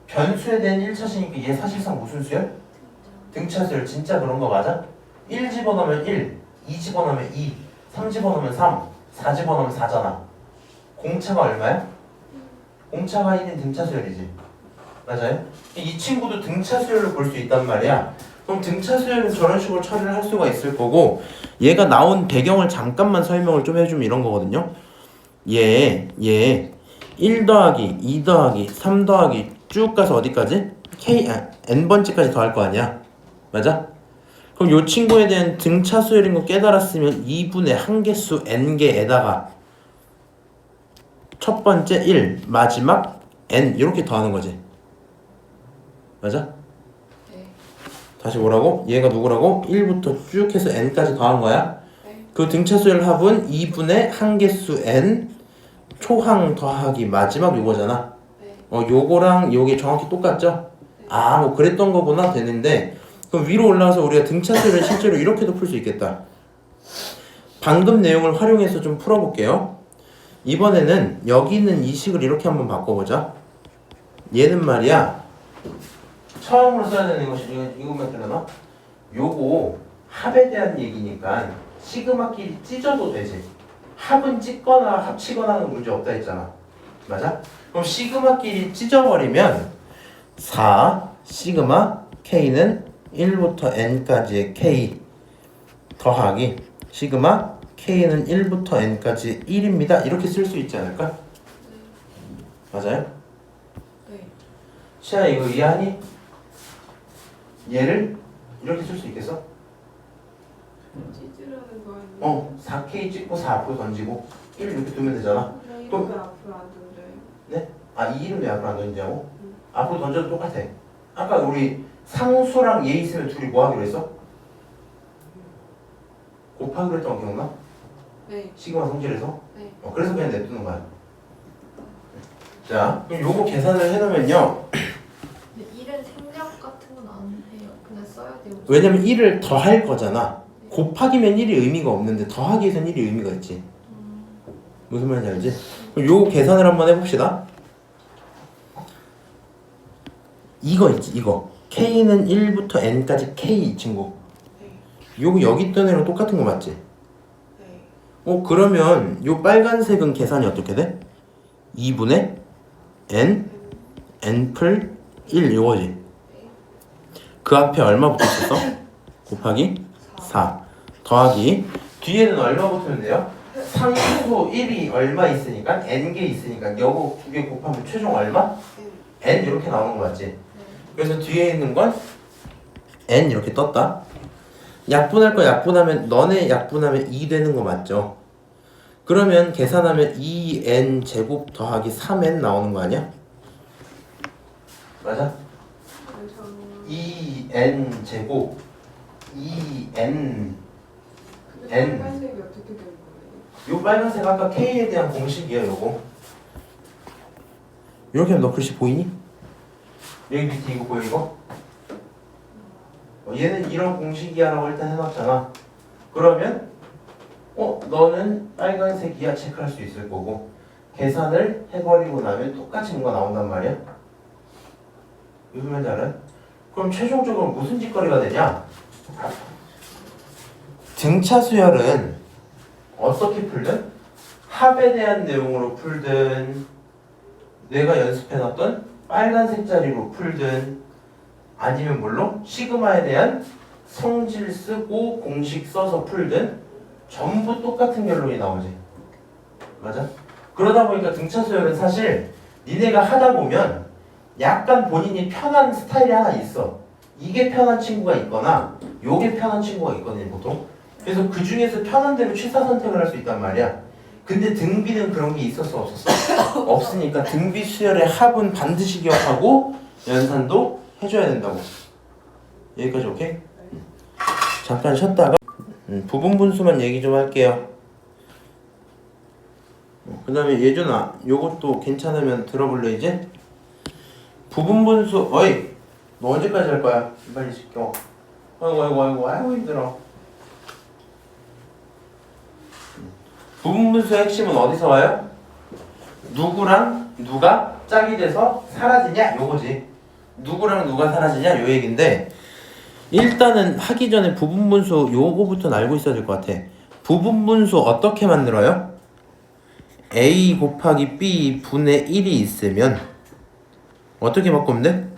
변수에 대한 1차식이니까 얘 사실상 무슨 수열? 등차 수열. 진짜 그런 거 맞아? 1 집어넣으면 1, 2 집어넣으면 2, 3 집어넣으면 3, 4 집어넣으면 4잖아. 공차가 얼마야? 공차가 1인 등차 수열이지. 맞아요? 이 친구도 등차 수열을 볼 수 있단 말이야. 그럼 등차 수열은 저런 식으로 처리를 할 수가 있을 거고, 얘가 나온 배경을 잠깐만 설명을 좀 해주면 이런 거거든요. 얘 1 더하기 2 더하기 3 더하기 쭉 가서 어디까지? n번째까지 더할 거 아니야. 맞아? 그럼 요 친구에 대한 등차 수열인 거 깨달았으면 2분의 한개수 n개에다가 첫 번째 1, 마지막 n 이렇게 더하는 거지. 맞아? 네. 다시 뭐라고? 얘가 누구라고? 1부터 쭉 해서 n까지 더한 거야. 네. 그 등차 수열 합은 2분의 한개수 n 초항 더하기 마지막 요거잖아. 네. 요거랑 요게 정확히 똑같죠? 아, 뭐 그랬던 거구나 되는데, 그럼 위로 올라와서 우리가 등차 수열을 실제로 이렇게도 풀 수 있겠다. 방금 내용을 활용해서 좀 풀어볼게요. 이번에는 여기 있는 이 식을 이렇게 한번 바꿔보자. 얘는 말이야, 처음으로 써야 되는 것이 이것만 들어놔. 요거 합에 대한 얘기니까 시그마끼리 찢어도 되지. 합은 찢거나 합치거나 하는 문제 없다 했잖아. 맞아? 그럼 시그마끼리 찢어버리면 4 시그마 k는 1부터 n까지의 k 더하기 시그마 k는 1부터 n까지 1입니다. 이렇게 쓸 수 있지 않을까? 맞아요? 네. 시아 이거 이해하니? 얘를 이렇게 쓸 수 있겠어? 찢으려는 거 아니에요? 4K 찍고 4 앞으로 던지고 1 이렇게 두면 되잖아. 이거 또- 왜 앞으로 안 던져요? 네? 이 1은 왜 앞으로 안 던지냐고? 앞으로 던져도 똑같아. 아까 우리 상수랑 얘 있으면 둘이 뭐 하기로 했어? 곱하기로 했던 거 기억나? 네. 시그마 성질에서? 네. 그래서 그냥 냅두는 거야. 자, 그럼 요거 계산을 해놓으면요. 근데 일은 생략 같은 건 안 해요. 그냥 써야 돼요. 왜냐면 1을 더할 거잖아. 곱하기면 1이 의미가 없는데 더하기에선 1이 의미가 있지. 무슨 말인지 알지? 그럼 요 계산을 한번 해봅시다. 이거 있지, 이거. K는 1부터 N까지 K 이 친구. 네. 요거 여기 있던 애랑 똑같은 거 맞지? 네. 그러면 요 빨간색은 계산이 어떻게 돼? 2분의 N, N플 1 요거지. 그 앞에 얼마 붙었어? 곱하기 4 더하기 뒤에는 얼마 붙으면 돼요? 상수 1이 얼마 있으니까 n개 있으니까 요거 두 개 곱하면 최종 얼마? n 이렇게 나오는 거 맞지? 그래서 뒤에 있는 건 n 이렇게 떴다. 약분할 거 약분하면 너네 약분하면 2 되는 거 맞죠? 그러면 계산하면 2n 제곱 더하기 3n 나오는 거 아니야? 맞아? 2n 제곱 2n 근데 N. 빨간색이 어떻게 된 거예요? 요 빨간색 아까 K에 대한 공식이야 요거. 이렇게 하면 너 글씨 보이니? 여기 밑에 이거 보여 이거? 얘는 이런 공식이야 라고 일단 해놨잖아. 그러면 너는 빨간색이야 체크할 수 있을 거고 계산을 해버리고 나면 똑같이 뭔가 나온단 말이야. 무슨 말인지 알아요? 그럼 최종적으로 무슨 짓거리가 되냐? 등차 수열은 어떻게 풀든 합에 대한 내용으로 풀든 내가 연습해놨던 빨간색 자리로 풀든 아니면 물론 시그마에 대한 성질 쓰고 공식 써서 풀든 전부 똑같은 결론이 나오지. 맞아? 그러다 보니까 등차 수열은 사실 니네가 하다 보면 약간 본인이 편한 스타일이 하나 있어. 이게 편한 친구가 있거나 요게 편한 친구가 있거든요 보통. 그래서 그 중에서 편한 대로 취사 선택을 할 수 있단 말이야. 근데 등비는 그런 게 있었어 없었어? 없으니까 등비 수열의 합은 반드시 기억하고 연산도 해줘야 된다고. 여기까지 오케이? 잠깐 쉬었다가 부분 분수만 얘기 좀 할게요. 그 다음에 예준아 요것도 괜찮으면 들어볼래 이제? 부분 분수 어이 너 언제까지 할 거야? 빨리 시켜. 아이고 힘들어. 부분 분수의 핵심은 어디서 와요? 누구랑 누가 짝이 돼서 사라지냐 요거지. 누구랑 누가 사라지냐 요 얘긴데 일단은 하기 전에 부분 분수 요거부터는 알고 있어야 될 것 같아. 부분 분수 어떻게 만들어요? a 곱하기 b 분의 1이 있으면 어떻게 바꾸면 돼?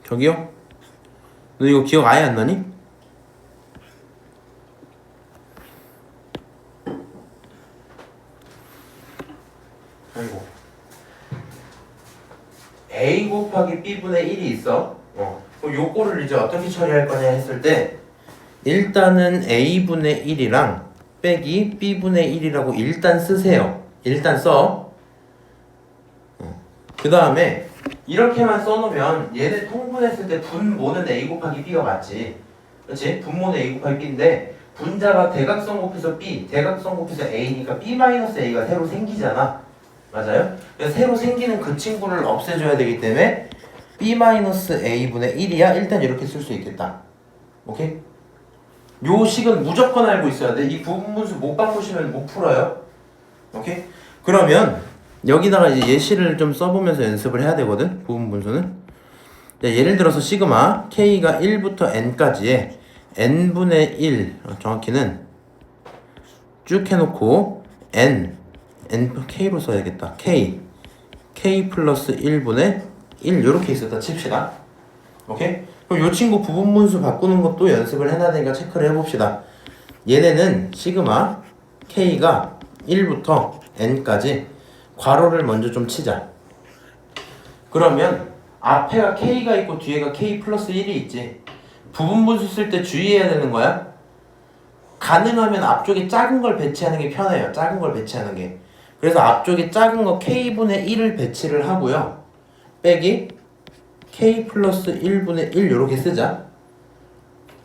저기요? 너 이거 기억 아예 안 나니? 아이고. A 곱하기 B분의 1이 있어. 그럼 요거를 이제 어떻게 처리할 거냐 했을 때 일단은 A분의 1이랑 빼기 B분의 1이라고 일단 쓰세요. 일단 써. 그 다음에 이렇게만 써놓으면 얘네 통분했을 때 분모는 A 곱하기 B가 맞지. 그렇지? 분모는 A 곱하기 B인데 분자가 대각선 곱해서 B, 대각선 곱해서 A니까 B-A가 새로 생기잖아. 맞아요? 그래서 새로 생기는 그 친구를 없애줘야 되기 때문에 B-A분의 1이야 일단 이렇게 쓸 수 있겠다. 오케이? 요 식은 무조건 알고 있어야 돼. 이 부분분수 못 바꾸시면 못 풀어요. 오케이? 그러면 여기다가 이제 예시를 좀 써보면서 연습을 해야 되거든. 부분분수는. 예를 들어서 시그마 K가 1부터 N까지의 N분의 1 정확히는 쭉 해놓고 N K로 써야겠다. K 플러스 1분의 1 요렇게 있었다 칩시다. 오케이? 그럼 요 친구 부분분수 바꾸는 것도 연습을 해놔야 되니까 체크를 해봅시다. 얘네는 시그마 K가 1부터 N까지 괄호를 먼저 좀 치자. 그러면 앞에가 K가 있고 뒤에가 K 플러스 1이 있지. 부분분수 쓸 때 주의해야 되는 거야. 가능하면 앞쪽에 작은 걸 배치하는 게 편해요. 작은 걸 배치하는 게. 그래서 앞쪽에 작은 거 K분의 1을 배치를 하고요. 빼기 K 플러스 1분의 1 이렇게 쓰자.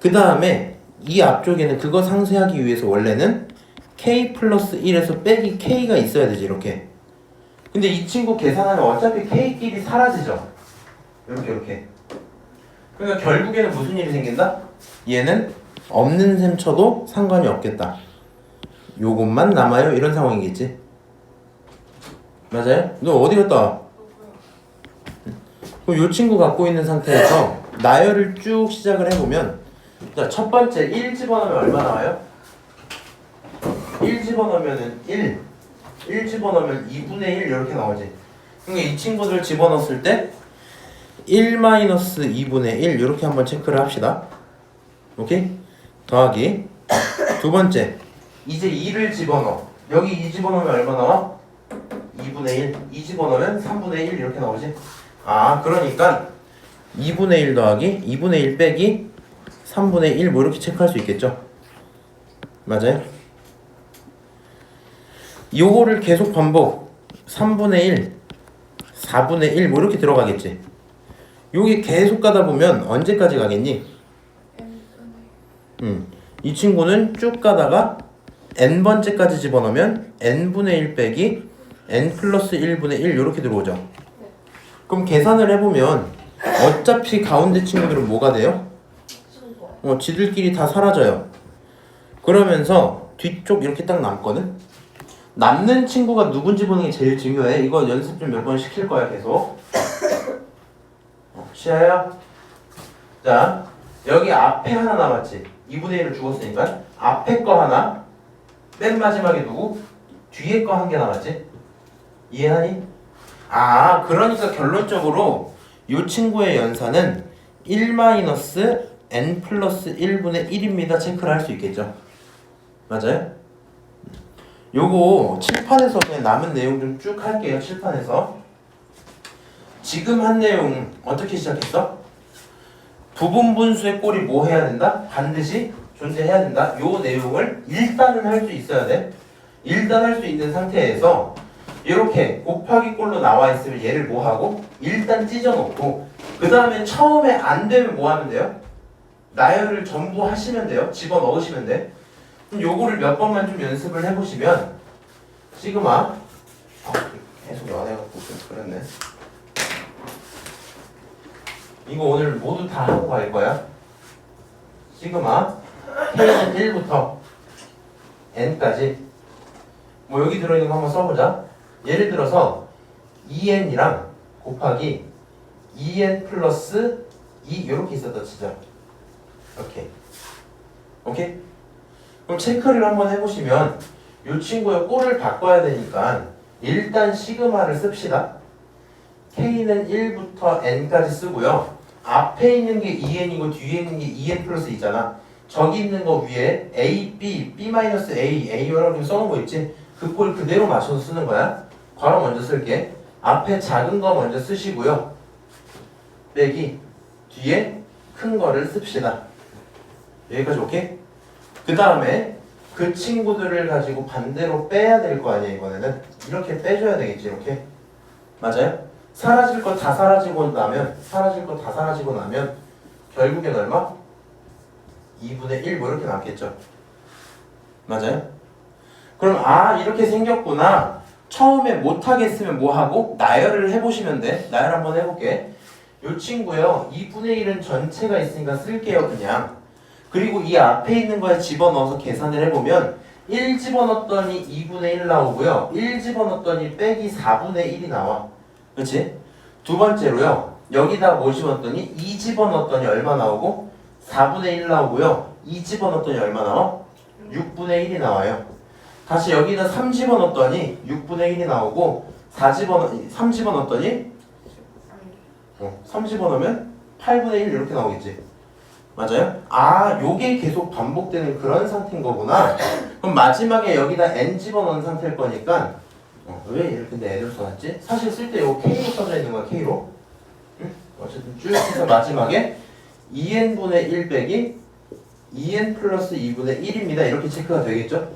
그 다음에 이 앞쪽에는 그거 상쇄하기 위해서 원래는 K 플러스 1에서 빼기 K가 있어야 되지 이렇게. 근데 이 친구 계산하면 어차피 K끼리 사라지죠. 이렇게. 그러니까 결국에는 무슨 일이 생긴다? 얘는 없는 셈 쳐도 상관이 없겠다. 요것만 남아요 이런 상황이겠지. 맞아요? 너 어디 갔다 와? 그럼 요 친구 갖고 있는 상태에서 나열을 쭉 시작을 해보면 자, 첫 번째 1 집어넣으면 얼마 나와요? 1 집어넣으면은 1 집어넣으면 2분의 1 이렇게 나오지. 그러니까 이 친구들 집어넣었을 때 1-2분의 1 이렇게 한번 체크를 합시다. 오케이? 더하기 두 번째 이제 2를 집어넣어. 여기 2 집어넣으면 얼마 나와? 2분의 1 2 집어넣으면 3분의 1 이렇게 나오지. 아 그러니까 2분의 1 더하기 2분의 1 빼기 3분의 1 뭐 이렇게 체크할 수 있겠죠. 맞아요? 요거를 계속 반복 3분의 1 4분의 1 뭐 이렇게 들어가겠지. 요게 계속 가다 보면 언제까지 가겠니? 이 친구는 쭉 가다가 n번째까지 집어넣으면 n분의 1 빼기 n 플러스 1분의 1 이렇게 들어오죠. 그럼 계산을 해보면 어차피 가운데 친구들은 뭐가 돼요? 지들끼리 다 사라져요. 그러면서 뒤쪽 이렇게 딱 남거든. 남는 친구가 누군지 보는 게 제일 중요해. 이거 연습 좀 몇 번 시킬 거야 계속. 시아야. 자 여기 앞에 하나 남았지. 2분의 1을 죽었으니까 앞에 거 하나, 맨 마지막에 누구? 뒤에 거 한 개 남았지. 이해하니? 아 그러니까 결론적으로 이 친구의 연산은 1-n 플러스 1분의 1입니다 체크를 할 수 있겠죠. 맞아요? 요거 칠판에서 그냥 남은 내용 좀 쭉 할게요. 칠판에서 지금 한 내용 어떻게 시작했어? 부분분수의 꼴이 뭐 해야 된다? 반드시 존재해야 된다. 요 내용을 일단은 할 수 있어야 돼. 일단 할 수 있는 상태에서 이렇게 곱하기 꼴로 나와 있으면 얘를 뭐 하고 일단 찢어놓고 그 다음에 처음에 안 되면 뭐 하면 돼요? 나열을 전부 하시면 돼요. 집어넣으시면 돼. 그럼 요거를 몇 번만 좀 연습을 해보시면 시그마 계속 연해갖고 그랬네. 이거 오늘 모두 다 하고 갈 거야. 시그마 K는 1부터 N까지 뭐 여기 들어있는 거 한번 써보자. 예를 들어서 2N이랑 곱하기 2N 플러스 2 이렇게 있었다 치자. 오케이. 그럼 체크를 한번 해보시면 이 친구의 꼴을 바꿔야 되니까 일단 시그마를 씁시다. K는 1부터 N까지 쓰고요. 앞에 있는 게 2N이고 뒤에 있는 게 2N 플러스 2잖아. 저기 있는 거 위에 A, B, B-A, A라고 써놓은 거 있지? 그 꼴 그대로 맞춰서 쓰는 거야. 괄호 먼저 쓸게. 앞에 작은 거 먼저 쓰시고요. 빼기 뒤에 큰 거를 씁시다. 여기까지 오케이? 그 다음에 그 친구들을 가지고 반대로 빼야 될 거 아니야. 이번에는 이렇게 빼줘야 되겠지. 이렇게 맞아요? 사라질 거 다 사라지고 나면 결국엔 얼마? 2분의 1 뭐 이렇게 남겠죠. 맞아요? 그럼 이렇게 생겼구나. 처음에 못하겠으면 뭐하고? 나열을 해보시면 돼. 나열 한번 해볼게. 요 친구요 2분의 1은 전체가 있으니까 쓸게요 그냥. 그리고 이 앞에 있는 거에 집어넣어서 계산을 해보면 1 집어넣었더니 2분의 1 나오고요. 1 집어넣었더니 빼기 4분의 1이 나와. 그렇지? 두 번째로요. 여기다 뭐 집어넣었더니 2 집어넣었더니 얼마 나오고? 4분의 1 나오고요. 2 집어넣었더니 얼마 나와? 6분의 1이 나와요. 다시 여기다 3 집어넣었더니 6분의 1이 나오고 3 집어넣었더니 3 집어넣으면 8분의 1 이렇게 나오겠지. 맞아요? 요게 계속 반복되는 그런 상태인 거구나. 그럼 마지막에 여기다 n 집어넣은 상태일 거니까 왜 이렇게 내 애들 써놨지? 사실 쓸 때 이거 K로 써져 있는 거야. K로. 응? 어쨌든 쭉 해서 마지막에 2n분의 1 빼기 2n 플러스 2분의 1입니다. 이렇게 체크가 되겠죠?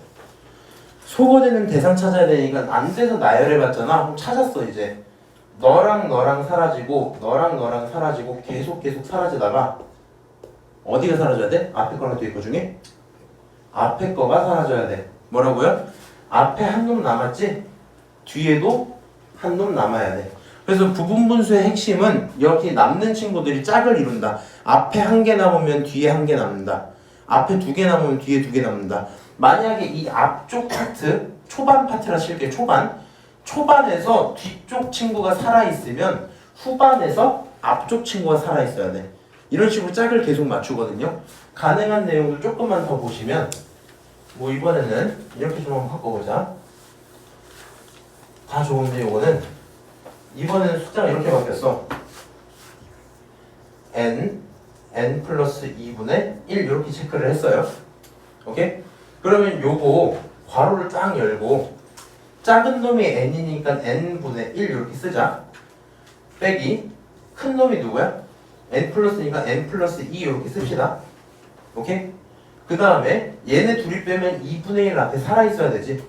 소거되는 대상 찾아야 되니까 안 돼서 나열해봤잖아. 그럼 찾았어 이제. 너랑 사라지고 너랑 사라지고 계속 사라지다가 어디가 사라져야 돼? 앞에 거랑 뒤에 거 중에? 앞에 거가 사라져야 돼. 뭐라고요? 앞에 한 놈 남았지? 뒤에도 한 놈 남아야 돼. 그래서 부분분수의 핵심은 이렇게 남는 친구들이 짝을 이룬다. 앞에 한 개 남으면 뒤에 한 개 남는다. 앞에 두 개 남으면 뒤에 두 개 남는다. 만약에 이 앞쪽 파트, 초반 파트라 칠게. 초반에서 뒤쪽 친구가 살아있으면 후반에서 앞쪽 친구가 살아있어야 돼. 이런 식으로 짝을 계속 맞추거든요. 가능한 내용들 조금만 더 보시면 뭐 이번에는 이렇게 좀 한번 바꿔보자. 다 좋은데 이거는 이번에는 숫자가 이렇게 바뀌었어. n 플러스 2분의 1 이렇게 체크를 했어요. 오케이? 그러면 요거 괄호를 쫙 열고 작은 놈이 n이니까 n분의 1 이렇게 쓰자. 빼기 큰 놈이 누구야? n 플러스니까 n 플러스 2 이렇게 씁시다. 오케이? 그 다음에 얘네 둘이 빼면 2분의 1 앞에 살아있어야 되지.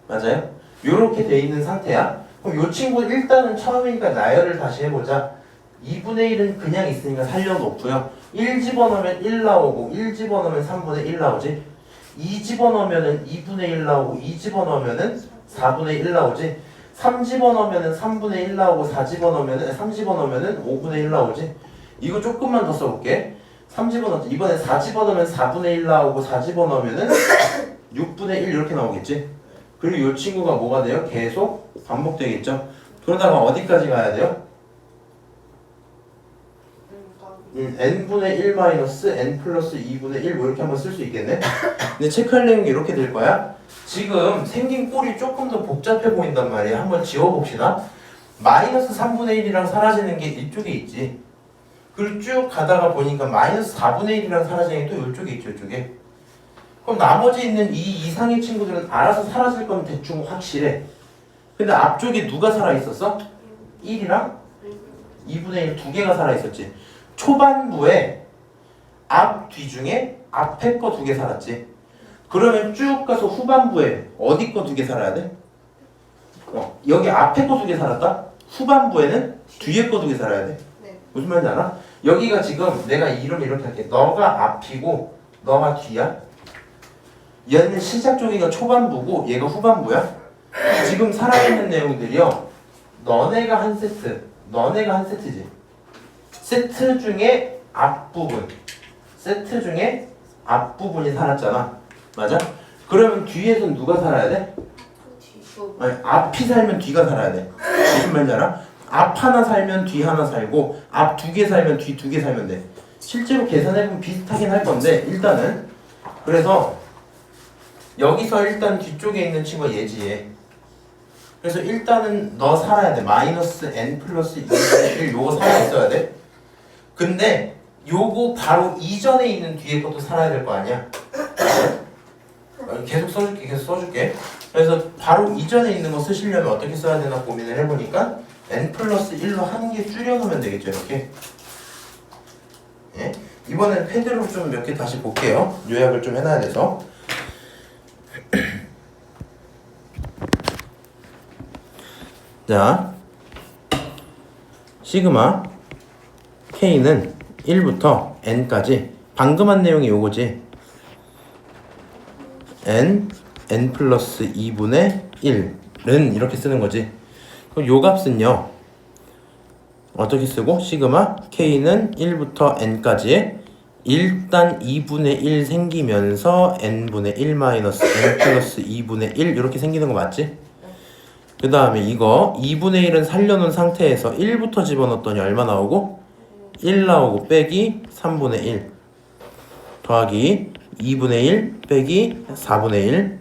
맞아요? 요렇게 돼 있는 상태야. 그럼 요 친구 일단은 처음이니까 나열을 다시 해보자. 2분의 1은 그냥 있으니까 살려놓고요. 1 집어넣으면 1 나오고 1 집어넣으면 3분의 1 나오지. 2 집어넣으면 2분의 1 나오고 2 집어넣으면 4분의 1 나오지. 3 집어넣으면 3분의 1 나오고 3 집어넣으면 5분의 1 나오지. 이거 조금만 더 써볼게. 3 집어넣지. 이번에 4 집어넣으면 4분의 1 나오고 4 집어넣으면 6분의 1 이렇게 나오겠지. 그리고 이 친구가 뭐가 돼요? 계속 반복되겠죠. 그러다가 어디까지 가야 돼요? n분의 1 마이너스 n 플러스 2분의 1 뭐 이렇게 한번 쓸 수 있겠네. 근데 체크할 내용이 이렇게 될 거야. 지금 생긴 꼴이 조금 더 복잡해 보인단 말이야. 한번 지워봅시다. 마이너스 3분의 1이랑 사라지는 게 이쪽에 있지. 그리고 쭉 가다가 보니까 마이너스 4분의 1이랑 사라지는 게 또 이쪽에 있죠. 이쪽에. 그럼 나머지 있는 이 이상의 친구들은 알아서 사라질 건 대충 확실해. 근데 앞쪽에 누가 살아있었어? 1이랑 2분의 1 두 개가 살아있었지. 초반부에 앞, 뒤 중에 앞에 거 두 개 살았지. 그러면 쭉 가서 후반부에 어디 거 두 개 살아야 돼? 여기 앞에 거 두 개 살았다? 후반부에는 뒤에 거 두 개 살아야 돼. 네. 무슨 말인지 알아? 여기가 지금 내가 이름 이렇게 할게. 너가 앞이고 너가 뒤야. 얘는 시작 쪽이가 초반부고 얘가 후반부야. 지금 살아있는 내용들이요. 너네가 한 세트지. 세트 중에 앞부분이 살았잖아. 맞아? 그러면 뒤에선 누가 살아야 돼? 아니, 앞이 살면 뒤가 살아야 돼. 무슨 말인지 알아? 앞 하나 살면 뒤 하나 살고 앞 두 개 살면 뒤 두 개 살면 돼. 실제로 계산해보면 비슷하긴 할 건데 일단은 그래서 여기서 일단 뒤쪽에 있는 친구가 얘지 얘. 그래서 일단은 너 살아야 돼. 마이너스 n 플러스 2분의 1 요거 살아있어야 돼. 근데 요거 바로 이전에 있는 뒤에 것도 살아야 될 거 아니야. 계속 써줄게. 그래서 바로 이전에 있는 거 쓰시려면 어떻게 써야 되나 고민을 해보니까 n 플러스 1로 한 개 줄여놓으면 되겠죠. 이렇게. 예? 이번엔 패드로 좀 몇 개 다시 볼게요. 요약을 좀 해놔야 돼서. 자, 시그마 K는 1부터 N까지 방금 한 내용이 요거지. N 플러스 2분의 1은 이렇게 쓰는 거지. 그럼 요 값은요 어떻게 쓰고? 시그마 K는 1부터 N까지에 일단 2분의 1 생기면서 N분의 1 마이너스 N 플러스 2분의 1 이렇게 생기는 거 맞지? 그 다음에 이거 2분의 1은 살려놓은 상태에서 1부터 집어넣었더니 얼마 나오고? 1 나오고 빼기 3분의 1 더하기 2분의 1 빼기 4분의 1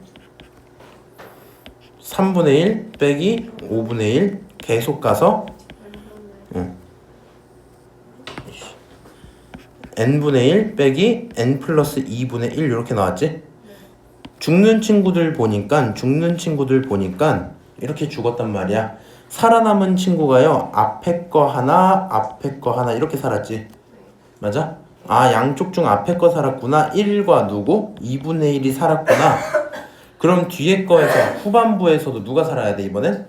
3분의 1 빼기 5분의 1 계속 가서 n분의 1 빼기 n 플러스 2분의 1 이렇게 나왔지? 죽는 친구들 보니까 이렇게 죽었단 말이야. 살아남은 친구가요 앞에 거 하나 이렇게 살았지. 맞아? 아 양쪽 중 앞에 거 살았구나. 1과 누구? 2분의 1이 살았구나. 그럼 뒤에 거에서 후반부에서도 누가 살아야 돼 이번엔?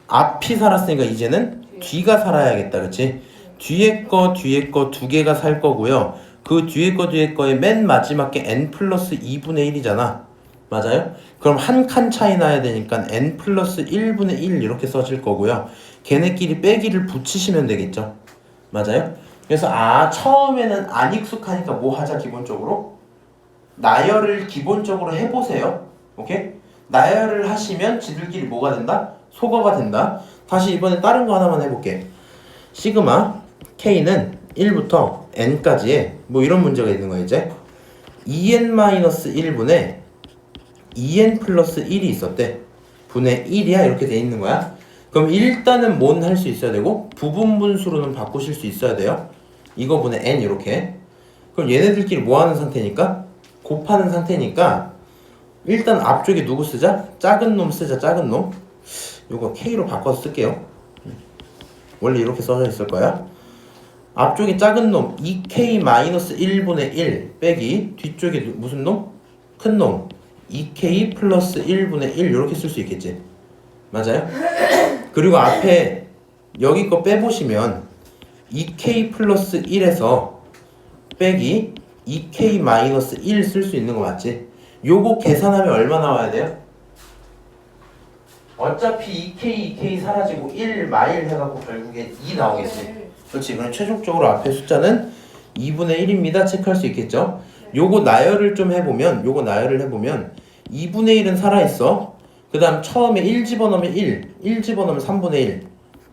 앞이 살았으니까 이제는 뒤가 살아야겠다. 그치? 뒤에 거 두 개가 살 거고요. 그 뒤에 거의 맨 마지막 게 n 플러스 2분의 1이잖아. 맞아요? 그럼 한 칸 차이 나야 되니까 n 플러스 1분의 1 이렇게 써질 거고요. 걔네끼리 빼기를 붙이시면 되겠죠. 맞아요? 그래서 처음에는 안 익숙하니까 뭐 하자 기본적으로? 나열을 기본적으로 해보세요. 오케이? 나열을 하시면 지들끼리 뭐가 된다? 소거가 된다. 다시 이번에 다른 거 하나만 해볼게. 시그마 K는 1부터 N까지의 뭐 이런 문제가 있는 거야 이제. 2n-1분의 2n 플러스 1이 있었대. 분의 1이야 이렇게 돼 있는 거야. 그럼 일단은 뭔 할 수 있어야 되고 부분 분수로는 바꾸실 수 있어야 돼요. 이거 분의 n 이렇게. 그럼 얘네들끼리 뭐 하는 상태니까? 곱하는 상태니까 일단 앞쪽에 누구 쓰자? 작은 놈 쓰자. 작은 놈. 요거 K로 바꿔서 쓸게요. 원래 이렇게 써져 있을 거야. 앞쪽에 작은 놈 2K-1분의 1 빼기 뒤쪽에 무슨 놈? 큰 놈 2K 플러스 1분의 1 이렇게 쓸 수 있겠지. 맞아요? 그리고 앞에 여기 거 빼보시면 2K 플러스 1에서 빼기 2K 마이너스 1 쓸 수 있는 거 맞지? 요거 계산하면 얼마 나와야 돼요? 어차피 2K 사라지고 1 마일 해갖고 결국에 2 나오겠지. 그렇지. 그럼 최종적으로 앞에 숫자는 2분의 1입니다. 체크할 수 있겠죠. 요거 나열을 해보면 2분의 1은 살아있어. 그 다음 처음에 1 집어넣으면 1 집어넣으면 3분의 1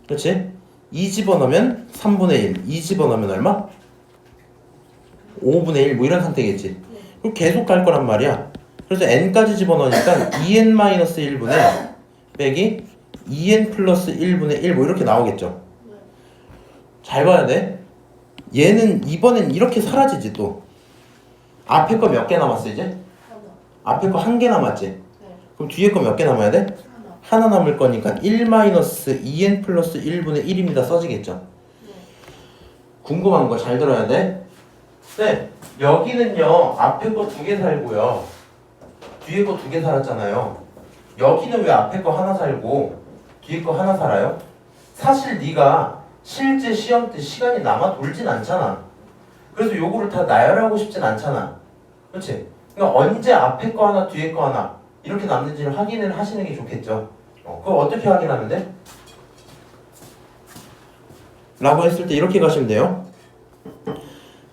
그렇지? 2 집어넣으면 3분의 1 2 집어넣으면 얼마? 5분의 1 뭐 이런 상태겠지. 그럼 계속 갈 거란 말이야. 그래서 n까지 집어넣으니까 2n-1분의 빼기 2n 플러스 1분의 1 뭐 이렇게 나오겠죠. 잘 봐야 돼. 얘는 이번엔 이렇게 사라지지 또. 앞에 거 몇 개 남았어 이제? 앞에 거 한 개 남았지? 그럼 뒤에 거 몇 개 남아야 돼? 하나 남을 거니까 1-2n 플러스 1분의 1입니다 써지겠죠. 궁금한 거 잘 들어야 돼. 네, 여기는요 앞에 거 2개 살고요 뒤에 거 2개 살았잖아요. 여기는 왜 앞에 거 하나 살고 뒤에 거 하나 살아요? 사실 네가 실제 시험 때 시간이 남아 돌진 않잖아. 그래서 요거를 다 나열하고 싶진 않잖아. 그렇지? 그러니까 언제 앞에 거 하나 뒤에 거 하나 이렇게 남는지를 확인을 하시는 게 좋겠죠. 그걸 어떻게 확인하면 돼? 라고 했을 때 이렇게 가시면 돼요.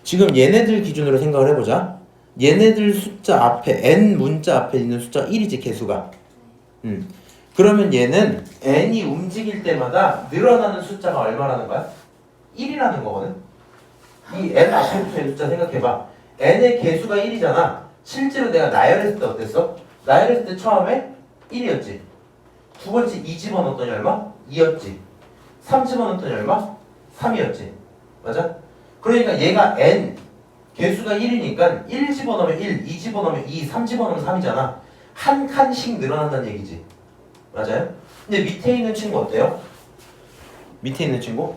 지금 얘네들 기준으로 생각을 해보자. 얘네들 숫자 앞에 n 문자 앞에 있는 숫자 1이지 개수가. 그러면 얘는 n이 움직일 때마다 늘어나는 숫자가 얼마라는 거야? 1이라는 거거든. 이 n 앞에 붙어있는 숫자 생각해봐. n의 개수가 1이잖아. 실제로 내가 나열했을 때 어땠어? 나열했을 때 처음에 1이었지. 두 번째 2 집어넣었더니 얼마? 2였지. 3 집어넣었더니 얼마? 3이었지. 맞아? 그러니까 얘가 n 개수가 1이니까 1 집어넣으면 1, 2 집어넣으면 2, 3 집어넣으면 3이잖아. 한 칸씩 늘어난다는 얘기지. 맞아요? 근데 밑에 있는 친구 어때요? 밑에 있는 친구?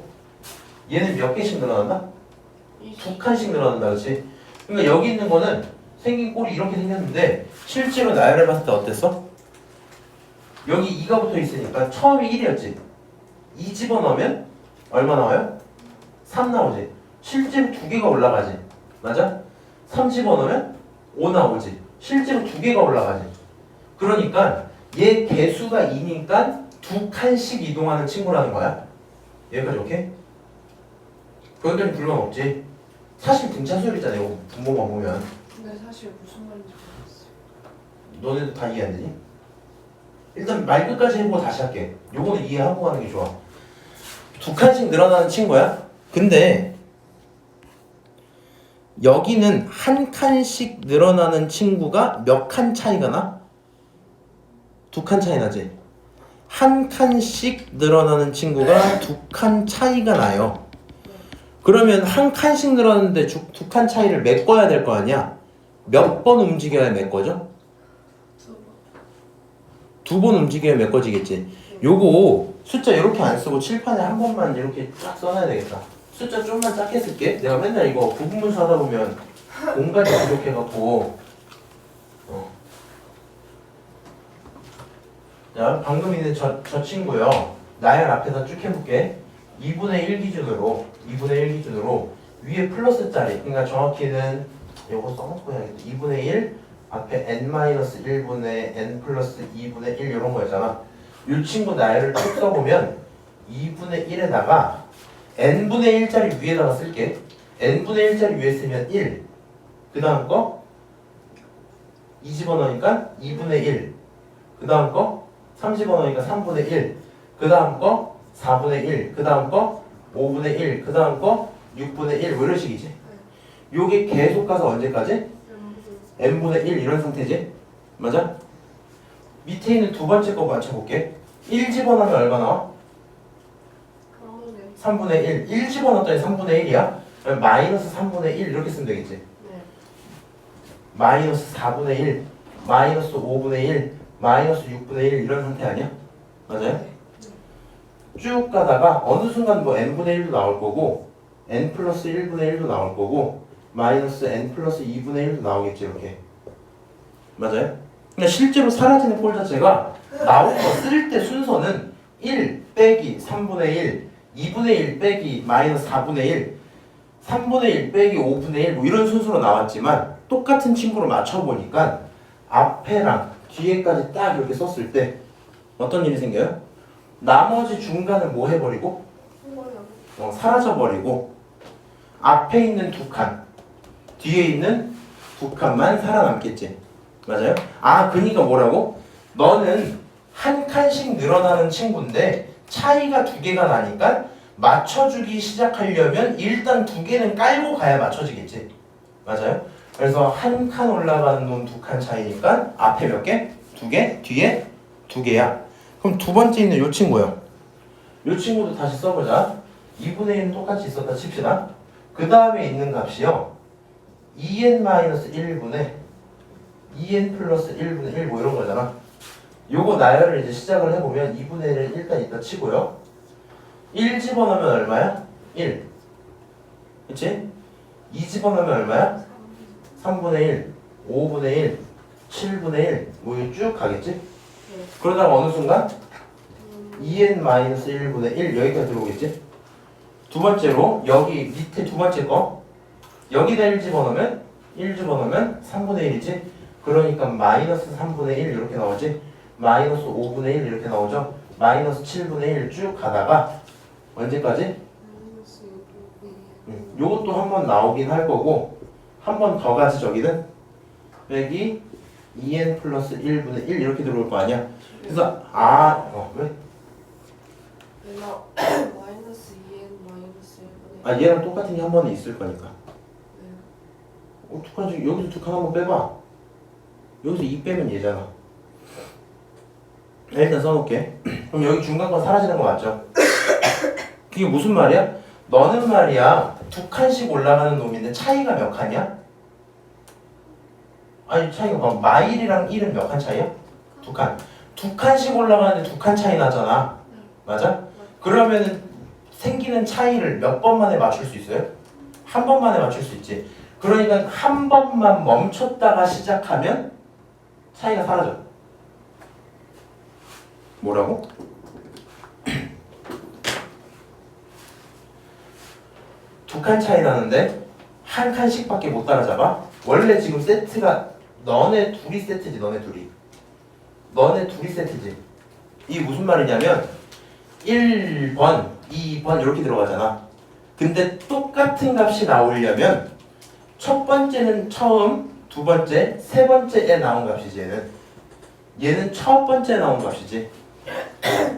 얘는 몇 개씩 늘어난다? 두 칸씩 늘어난다, 그렇지? 그러니까 여기 있는 거는 생긴 꼴이 이렇게 생겼는데 실제로 나열해봤을 때 어땠어? 여기 2가 붙어 있으니까 처음이 1이었지. 2 집어넣으면 얼마 나와요? 3 나오지. 실제로 두 개가 올라가지. 맞아? 3 집어넣으면 5 나오지. 실제로 두 개가 올라가지. 그러니까 얘 개수가 2니까 두 칸씩 이동하는 친구라는 거야. 여기까지 오케이? 거기까지 불만 없지. 사실 등차 수열이잖아. 이거 분모만 보면. 근데 사실 무슨 말인지 모르겠어요. 너네도 다 이해 안 되니? 일단 말 끝까지 해보고 다시 할게. 요거는 이해하고 가는 게 좋아. 두 칸씩 늘어나는 친구야. 근데 여기는 한 칸씩 늘어나는 친구가 몇 칸 차이가 나? 두 칸 차이 나지? 한 칸씩 늘어나는 친구가 두 칸 차이가 나요. 그러면 한 칸씩 늘어났는데 두 칸 차이를 메꿔야 될 거 아니야? 몇 번 움직여야 메꿔져? 두 번 움직여야 메꿔지겠지. 요거 숫자 이렇게 안 쓰고 칠판에 한 번만 이렇게 쫙 써놔야 되겠다. 숫자 좀만 작게 쓸게. 내가 맨날 이거 부분문서 하다 보면 공간이 부족해갖고. 자, 방금 있는 저 친구요. 나열 앞에다 쭉 해볼게. 2분의 1 기준으로 위에 플러스 자리, 그러니까 정확히는 요거 써놓고 해야겠다. 2분의 1 앞에 n-1분의 n 플러스 2분의 1 이런 거였잖아. 이 친구 나열을 쭉 써보면 2분의 1에다가 n분의 1짜리 위에다가 쓸게. n분의 1짜리 위에 쓰면 1. 그 다음 거 2 집어넣으니까 2분의 1. 그 다음 거 3 집어넣으니까 3분의 1. 그 다음 거 4분의 1. 그 다음 거 5분의 1. 그 다음 거 6분의 1. 뭐 이런 식이지. 요게 계속 가서 언제까지? n분의 1 이런 상태지? 맞아? 밑에 있는 두 번째 거 맞춰볼게. 1 집어넣으면 얼마 나와? 3분의 1. 1 집어넣었더니 3분의 1이야? 마이너스 3분의 1 이렇게 쓰면 되겠지? 네. 마이너스 4분의 1, 마이너스 5분의 1, 마이너스 6분의 1 이런 상태 아니야? 맞아요? 쭉 가다가 어느 순간 뭐 n분의 1도 나올 거고 n 플러스 1분의 1도 나올 거고 마이너스 n 플러스 2분의 1도 나오겠지 이렇게. 맞아요? 근데 실제로 사라지는 꼴 자체가 나온 거 쓸 때 순서는 1 빼기 3분의 1, 2분의 1 빼기 마이너스 4분의 1, 3분의 1 빼기 5분의 1 뭐 이런 순서로 나왔지만 똑같은 친구로 맞춰보니까 앞에랑 뒤에까지 딱 이렇게 썼을 때 어떤 일이 생겨요? 나머지 중간을 뭐 해버리고? 사라져버리고 앞에 있는 두 칸, 뒤에 있는 두 칸만 살아남겠지. 맞아요? 아, 그니까 뭐라고? 너는 한 칸씩 늘어나는 친구인데 차이가 두 개가 나니까 맞춰주기 시작하려면 일단 두 개는 깔고 가야 맞춰지겠지. 맞아요? 그래서 한 칸 올라가는 놈 두 칸 차이니까 앞에 몇 개? 두 개? 뒤에 두 개야. 그럼 두 번째 있는 요 친구요. 요 친구도 다시 써보자. 2분의 1은 똑같이 있었다 칩시다. 그 다음에 있는 값이요. 2n-1분의 2n 플러스 1분의 1 뭐 이런 거잖아. 요거 나열을 이제 시작을 해보면 2분의 1을 일단 이따 치고요. 1 집어넣으면 얼마야? 1. 그치? 2 집어넣으면 얼마야? 3분의 1, 5분의 1, 7분의 1, 뭐 이거 쭉 가겠지? 그러다가 어느 순간 2n-1분의 1 여기까지 들어오겠지? 두 번째로 여기 밑에 두 번째 거 여기다 1 집어넣으면 1 집어넣으면 3분의 1이지? 그러니까 마이너스 3분의 1 이렇게 나오지? 마이너스 5분의 1 이렇게 나오죠? 마이너스 7분의 1 쭉 가다가 언제까지? 요것도 한 번 나오긴 할 거고 한 번 더 가지 저기는 빼기 2n 플러스 1분의 1 이렇게 들어올 거 아니야? 그래서 왜? 얘가 마이너스 2n 마이너스 1분의 아 얘랑 똑같은 게 한 번은 있을 거니까. 네. 어떡하지? 여기서 두 칸 한번 빼봐. 여기서 2 빼면 얘잖아. 일단 써놓을게. 그럼 여기 중간 건 사라지는 거 맞죠? 그게 무슨 말이야? 너는 말이야 두 칸씩 올라가는 놈인데 차이가 몇 칸이야? 아니 차이가 뭐 마일이랑 1은 몇 칸 차이야? 두 칸. 두 칸씩 올라가는데 두 칸 차이 나잖아. 맞아? 그러면은 생기는 차이를 몇 번 만에 맞출 수 있어요? 한 번 만에 맞출 수 있지. 그러니까 한 번만 멈췄다가 시작하면 차이가 사라져. 뭐라고? 두 칸 차이 나는데 한 칸씩밖에 못 따라잡아? 원래 지금 세트가 너네 둘이 세트지. 너네 둘이 세트지. 이게 무슨 말이냐면 1번, 2번 이렇게 들어가잖아. 근데 똑같은 값이 나오려면 첫 번째는 처음, 두 번째, 세 번째에 나온 값이지. 얘는 첫 번째에 나온 값이지.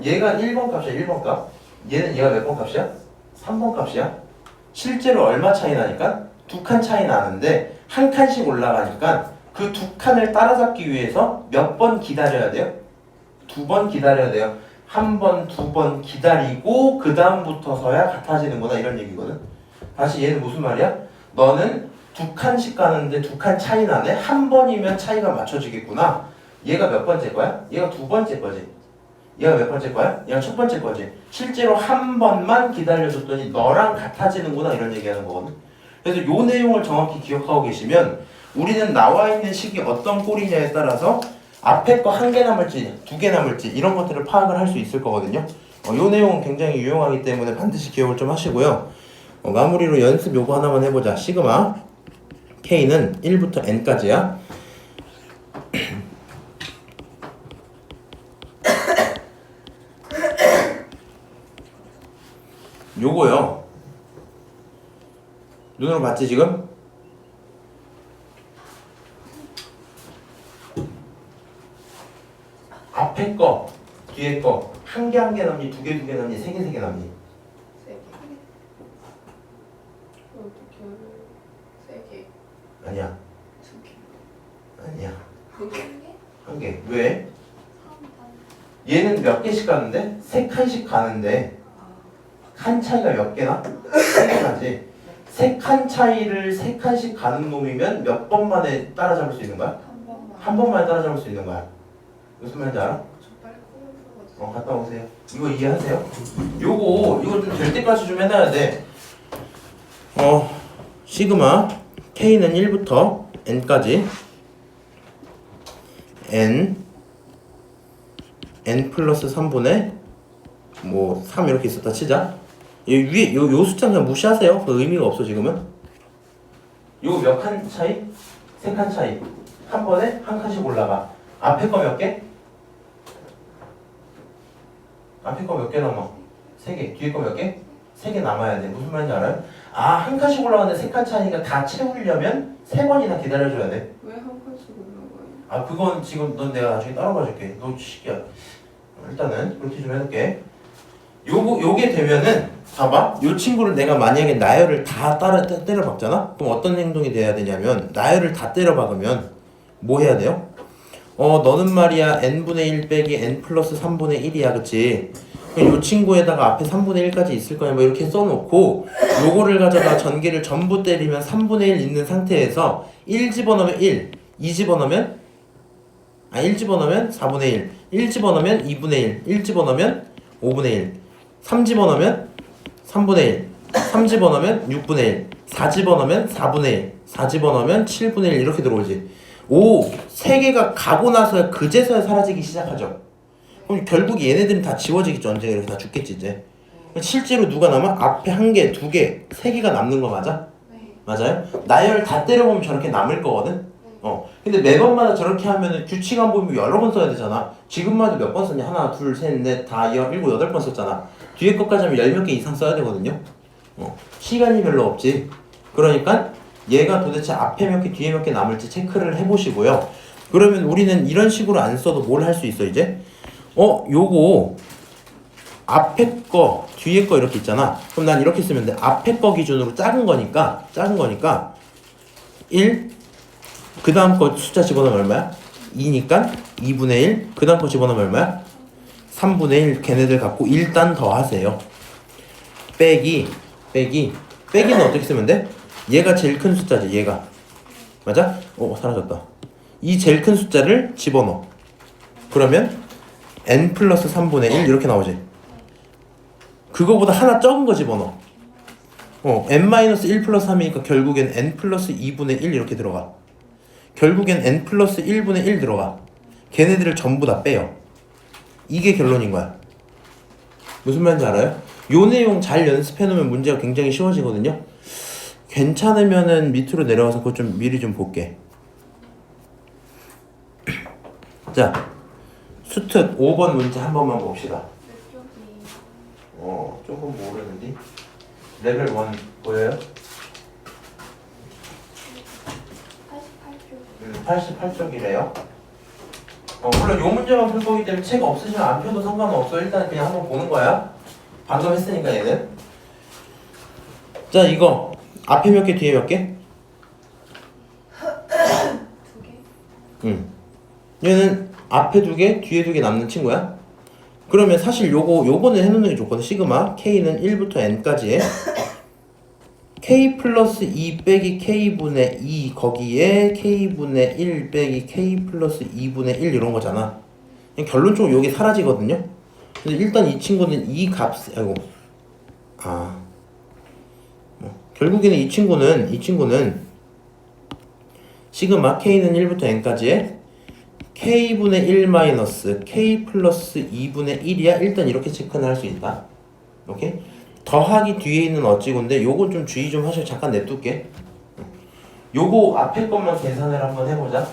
얘가 1번 값이야. 1번 값. 얘가 몇 번 값이야? 3번 값이야. 실제로 얼마 차이 나니까? 두 칸 차이 나는데 한 칸씩 올라가니까 그 두 칸을 따라잡기 위해서 몇 번 기다려야 돼요? 2번 기다려야 돼요. 한 번, 두 번 기다리고 그 다음부터서야 같아지는구나 이런 얘기거든. 다시 얘는 무슨 말이야? 너는 두 칸씩 가는데 두 칸 차이 나네? 한 번이면 차이가 맞춰지겠구나. 얘가 몇 번째 거야? 얘가 두 번째 거지. 얘가 몇 번째 거야? 얘가 첫 번째 거지. 실제로 한 번만 기다려줬더니 너랑 같아지는구나 이런 얘기하는 거거든. 그래서 요 내용을 정확히 기억하고 계시면 우리는 나와 있는 식이 어떤 꼴이냐에 따라서 앞에 거 한 개 남을지 두 개 남을지 이런 것들을 파악을 할 수 있을 거거든요. 요 내용은 굉장히 유용하기 때문에 반드시 기억을 좀 하시고요. 마무리로 연습 요거 하나만 해보자. 시그마 K는 1부터 N까지야. 요거요. 눈으로 봤지 지금? 앞에 거, 뒤에 거 한 개 한 개 남니, 두 개 남니, 세 개 남니? 세 개. 어떻게 세 개. 아니야. 두 개. 아니야. 한 개. 한 개. 왜? 3번. 얘는 몇 개씩 가는데? 세 칸씩 가는데 칸 차이가 몇 개나? 세 개 나지. 세 칸 차이를 세 칸씩 가는 놈이면 몇 번 만에 따라잡을 수 있는 거야? 한 번만. 한 번 만에 따라잡을 수 있는 거야. 무슨 말인지 알아? 저 빨리 코를 풀어가지고. 갔다 오세요. 이거 이해하세요? 이거 좀 될 때까지 좀 해놔야 돼. 시그마 K는 1부터 N까지 N 플러스 3분의 3 이렇게 있었다 치자. 이 위에 요 숫자 그냥 무시하세요. 그 의미가 없어 지금은. 요 몇 칸 차이? 세 칸 차이. 한 번에 한 칸씩 올라가. 앞에 거 몇 개? 앞에 거 몇 개 남아? 3개. 뒤에 거 몇 개? 3개 남아야 돼. 무슨 말인지 알아요? 한 칸씩 올라가는데 3칸 차이니까 다 채우려면 3번이나 기다려줘야 돼. 왜 한 칸씩 올라가요? 그건 지금 넌 내가 나중에 따로 봐줄게. 너 시기야. 일단은 그렇게 좀 해놓을게. 요게 되면은 봐봐. 요 친구를 내가 만약에 나열을 다 때려 박잖아? 그럼 어떤 행동이 돼야 되냐면 나열을 다 때려 박으면 뭐 해야 돼요? 너는 말이야 n분의 1 빼기 n 플러스 3분의 1이야 그치? 요 친구에다가 앞에 3분의 1까지 있을 거야 뭐 이렇게 써놓고 요거를 가져다 전개를 전부 때리면 3분의 1 있는 상태에서 1 집어넣으면 1, 2 집어넣으면 1 집어넣으면 4분의 1, 1 집어넣으면 2분의 1, 1 집어넣으면 5분의 1, 3 집어넣으면 3분의 1, 3 집어넣으면 6분의 1, 4 집어넣으면 4분의 1, 4 집어넣으면 7분의 1 이렇게 들어오지. 3개가 가고 나서야 그제서야 사라지기 시작하죠. 그럼 결국 얘네들은 다 지워지겠죠. 언젠가 이렇게 다 죽겠지 이제. 실제로 누가 남아? 앞에 1개, 2개, 3개가 남는 거 맞아? 네. 맞아요? 나열 다 때려보면 저렇게 남을 거거든? 근데 매번마다 저렇게 하면은 규칙 안 보면 여러 번 써야 되잖아. 지금만 해도 몇 번 썼냐? 하나, 둘, 셋, 넷, 다 7, 8번 썼잖아. 뒤에 것까지 하면 10몇 개 이상 써야 되거든요. 시간이 별로 없지. 그러니까 얘가 도대체 앞에 몇 개, 뒤에 몇 개 남을지 체크를 해보시고요. 그러면 우리는 이런 식으로 안 써도 뭘 할 수 있어 이제? 요거 앞에 거, 뒤에 거 이렇게 있잖아. 그럼 난 이렇게 쓰면 돼. 앞에 거 기준으로 작은 거니까 1, 그 다음 거 숫자 집어넣으면 얼마야? 2니까 2분의 1, 그 다음 거 집어넣으면 얼마야? 3분의 1 걔네들 갖고 일단 더하세요. 빼기는 어떻게 쓰면 돼? 얘가 제일 큰 숫자지. 얘가 맞아? 사라졌다. 이 제일 큰 숫자를 집어넣어. 그러면 n 플러스 3분의 1 이렇게 나오지. 그거보다 하나 적은 거 집어넣어. n-1 플러스 3이니까 결국엔 n 플러스 2분의 1 이렇게 들어가. 결국엔 n 플러스 1분의 1 들어가. 걔네들을 전부 다 빼요. 이게 결론인 거야. 무슨 말인지 알아요? 요 내용 잘 연습해놓으면 문제가 굉장히 쉬워지거든요. 괜찮으면은 밑으로 내려가서 그거 좀 미리 좀 볼게. 자, 수특 5번 문제 한 번만 봅시다. 조금 모르는데 레벨 1 보여요? 88쪽이래요. 물론 요 문제만 풀 거기 때문에 책 없으시면 안 펴도 상관없어. 일단 그냥 한번 보는 거야. 방금 했으니까 얘는. 자, 이거 앞에 몇 개 뒤에 몇 개? 2개? 얘는 앞에 2개 뒤에 2개 남는 친구야. 그러면 사실 요거는 해놓는 게 좋거든. 시그마 K는 1부터 N까지에 K 플러스 2 빼기 K분의 2 거기에 K분의 1 빼기 K 플러스 2분의 1 이런 거잖아. 결론적으로 요게 사라지거든요. 근데 일단 이 친구는 이 값, 결국에는 이 친구는 시그마 K는 1부터 N까지에 K분의 1 마이너스 K 플러스 2분의 1이야. 일단 이렇게 체크는 할 수 있다. 오케이? 더하기 뒤에 있는 어찌고인데 요건 좀 주의 좀 하시고 잠깐 냅둘게. 요거 앞에 것만 계산을 한번 해보자.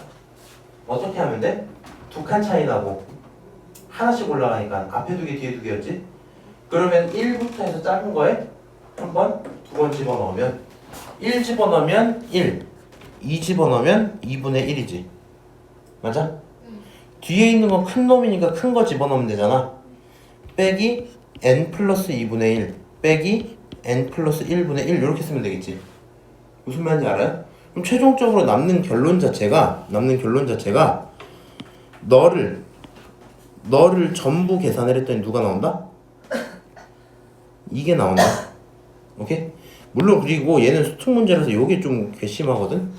어떻게 하면 돼? 2칸 차이 나고 하나씩 올라가니까 앞에 2개 뒤에 2개였지? 그러면 1부터 해서 작은 거에 한 번, 2번 집어넣으면 1 집어넣으면 1, 2 집어넣으면 2분의 1이지. 맞아? 뒤에 있는 건 큰 놈이니까 큰 거 집어넣으면 되잖아. 빼기 n 플러스 2분의 1 빼기 n 플러스 1분의 1 이렇게 쓰면 되겠지. 무슨 말인지 알아요? 그럼 최종적으로 남는 결론 자체가 너를 전부 계산을 했더니 누가 나온다? 이게 나온다. 오케이? 물론 그리고 얘는 수특 문제라서 요게 좀 괘씸하거든?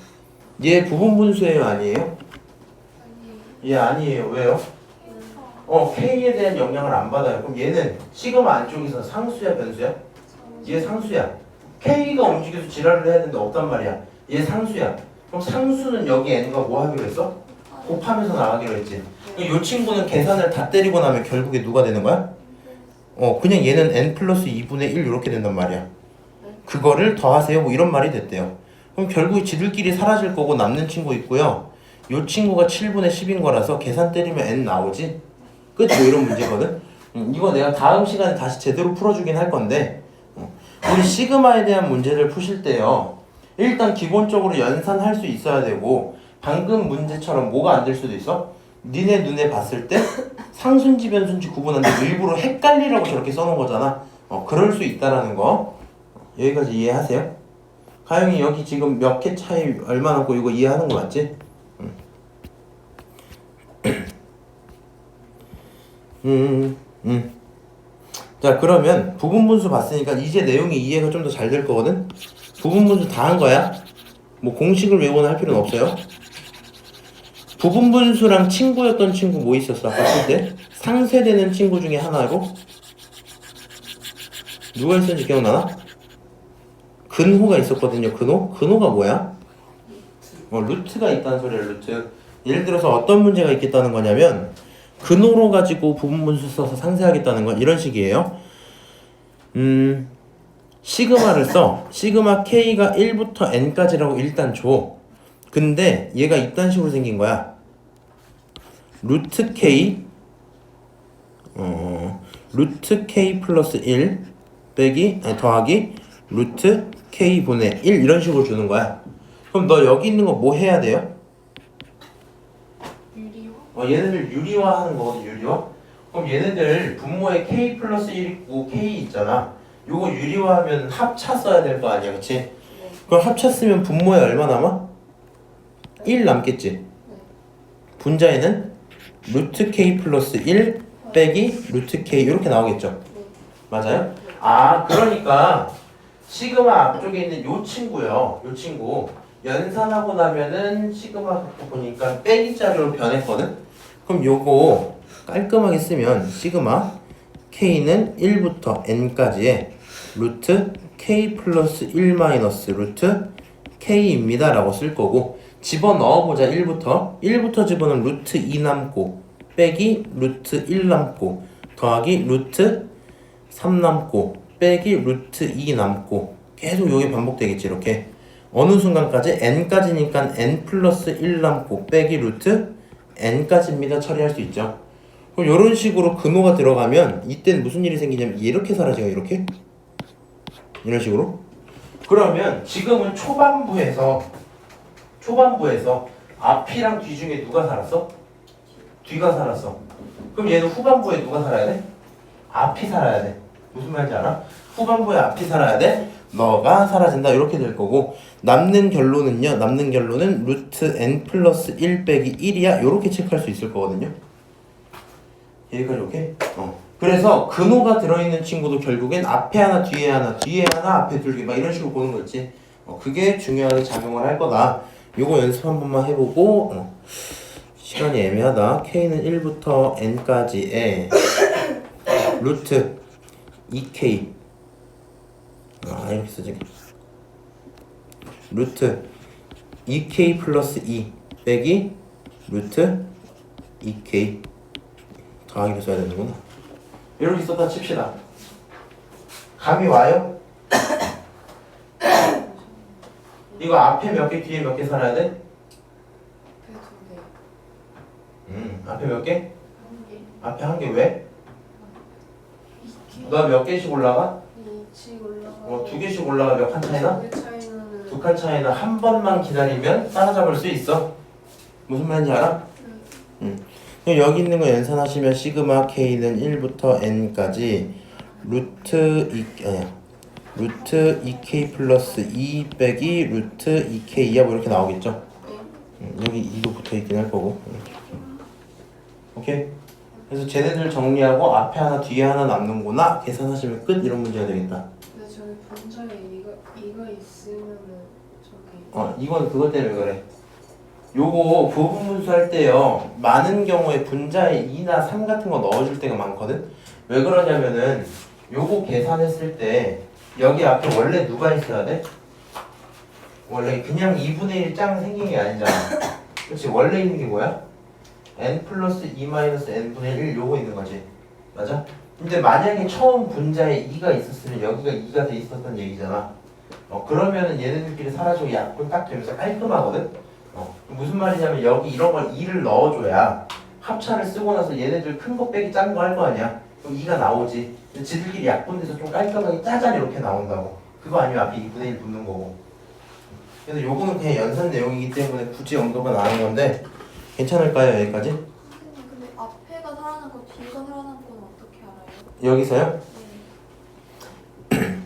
얘 부분분수예요 아니에요? 얘 아니에요. 왜요? K에 대한 영향을 안 받아요. 그럼 얘는 시그마 안쪽에서 상수야 변수야? 얘 상수야. K가 움직여서 지랄을 해야 되는데 없단 말이야. 얘 상수야. 그럼 상수는 여기 n과 뭐 하기로 했어? 곱하면서 나가기로 했지. 이 친구는 계산을 다 때리고 나면 결국에 누가 되는 거야? 그냥 얘는 n 플러스 2분의 1 이렇게 된단 말이야. 그거를 더하세요 뭐 이런 말이 됐대요. 그럼 결국에 지들끼리 사라질 거고 남는 친구 있고요. 요 친구가 7분의 10인 거라서 계산 때리면 n 나오지? 끝? 뭐 이런 문제거든? 이거 내가 다음 시간에 다시 제대로 풀어주긴 할 건데 우리 시그마에 대한 문제를 푸실 때요. 일단 기본적으로 연산할 수 있어야 되고 방금 문제처럼 뭐가 안 될 수도 있어? 니네 눈에 봤을 때 상수인지 변수인지 구분하는데 일부러 헷갈리라고 저렇게 써놓은 거잖아. 그럴 수 있다라는 거 여기까지 이해하세요? 가영이 여기 지금 몇 개 차이 얼마 남고 이거 이해하는 거 맞지? 자 그러면 부분분수 봤으니까 이제 내용이 이해가 좀 더 잘 될 거거든? 부분분수 다 한 거야? 뭐 공식을 외우거나 할 필요는 없어요. 부분분수랑 친구였던 친구 뭐 있었어? 아까 쓸 때? 상쇄되는 친구 중에 하나로? 누가 있었는지 기억나나? 근호가 있었거든요. 근호가 뭐야? 루트가 있다는 소리야. 루트. 예를 들어서 어떤 문제가 있겠다는 거냐면 근호로 가지고 부분분수 써서 상쇄하겠다는 건 이런 식이에요. 시그마를 써. 시그마 K가 1부터 N까지라고 일단 줘. 근데 얘가 이딴 식으로 생긴 거야. 루트 K 루트 K 플러스 1 빼기 더하기 루트 K 분의 1 이런 식으로 주는 거야. 그럼 너 여기 있는 거 뭐 해야 돼요? 유리화? 얘네들 유리화하는 거거든. 유리화. 그럼 얘네들 분모에 K 플러스 1 있고 K 있잖아. 요거 유리화하면 합차 써야 될 거 아니야, 그치? 네. 그럼 합차 쓰면 분모에 얼마 남아? 1 남겠지. 분자에는 루트 K 플러스 1 빼기 루트 k 이렇게 나오겠죠. 네. 맞아요? 아 그러니까 시그마 앞쪽에 있는 요 친구요. 요 친구 연산하고 나면은 시그마 갖고 보니까 빼기 자료로 변했거든. 그럼 요거 깔끔하게 쓰면 시그마 k는 1부터 n까지의 루트 k 플러스 1 마이너스 루트 k입니다 라고 쓸 거고, 집어넣어보자. 1부터 집어넣으면 루트 2 남고 빼기 루트 1 남고 더하기 루트 3 남고 빼기 루트 2 남고 계속 요게 반복되겠지. 이렇게 어느 순간까지 n까지니까 n 플러스 1 남고 빼기 루트 n까지입니다 처리할 수 있죠. 그럼 이런 식으로 근호가 들어가면 이때는 무슨 일이 생기냐면 이렇게 사라져요. 이렇게 이런 식으로. 그러면 지금은 초반부에서 앞이랑 뒤 중에 누가 살았어? 뒤가 살았어. 그럼 얘는 후반부에 누가 살아야 돼? 앞이 살아야 돼. 무슨 말인지 알아? 후반부에 앞이 살아야 돼. 너가 사라진다. 이렇게 될 거고, 남는 결론은 루트 n 플러스 1 빼기 1이야. 이렇게 체크할 수 있을 거거든요. 여기까지 오케이? 그래서 근호가 들어있는 친구도 결국엔 앞에 하나 뒤에 하나 앞에 둘 개 막 이런 식으로 보는 거 있지. 그게 중요하게 작용을 할 거다. 요거 연습 한 번만 해보고, 시간이 애매하다. k는 1부터 n까지의 루트 2k 이렇게 쓰지. 루트 2k 플러스 2 빼기 루트 2k 더하기로 써야 되는구나. 이렇게 썼다 칩시다. 감이 와요? 이거 앞에 몇 개 뒤에 몇 개 살아야 돼? 앞에 몇 개? 한 개. 앞에 한 개 왜? 너 몇 개씩 올라가? 2씩 올라가. 두 개씩 올라가 몇 칸 차이나? 두 개 차이는 두 칸 차이나 한 번만 기다리면 따라잡을 수 있어. 무슨 말인지 알아? 그럼 여기 있는 거 연산하시면 시그마 k는 1부터 n까지 루트 2k 플러스 2 빼기 루트 2k야 뭐 이렇게 나오겠죠? 여기 2도 붙어 있긴 할 거고. 오케이? 그래서 쟤네들 정리하고 앞에 하나 뒤에 하나 남는구나 계산하시면 끝. 이런 문제가 되겠다. 근데 저기 분자에 이거 있으면은 저기 이건 그것 때문에 그래. 요거 부분분수 할 때요, 많은 경우에 분자에 2나 3 같은 거 넣어줄 때가 많거든. 왜 그러냐면은 요거 계산했을 때 여기 앞에 원래 누가 있어야 돼? 원래 그냥 2분의 1 짱 생긴 게 아니잖아. 그렇지? 원래 있는 게 뭐야? n 플러스 2 마이너스 n분의 1 요거 있는 거지. 맞아? 근데 만약에 처음 분자에 2가 있었으면 여기가 2가 돼 있었던 얘기잖아. 그러면은 얘네들끼리 사라지고 약분 딱 되면서 깔끔하거든. 무슨 말이냐면 여기 이런 걸 2를 넣어줘야 합차를 쓰고 나서 얘네들 큰 거 빼기 작은 거 할 거 아니야. 그럼 2가 나오지. 근데 지들끼리 약분돼서 좀 깔끔하게 짜잔 이렇게 나온다고. 그거 아니면 앞에 2분의 1 붙는 거고. 그래서 요거는 그냥 연산 내용이기 때문에 굳이 언급은 안 하는 건데 괜찮을까요? 여기까지? 선생님, 근데 앞에가 살아남고 뒤가 살아남고는 어떻게 알아요? 여기서요? 네.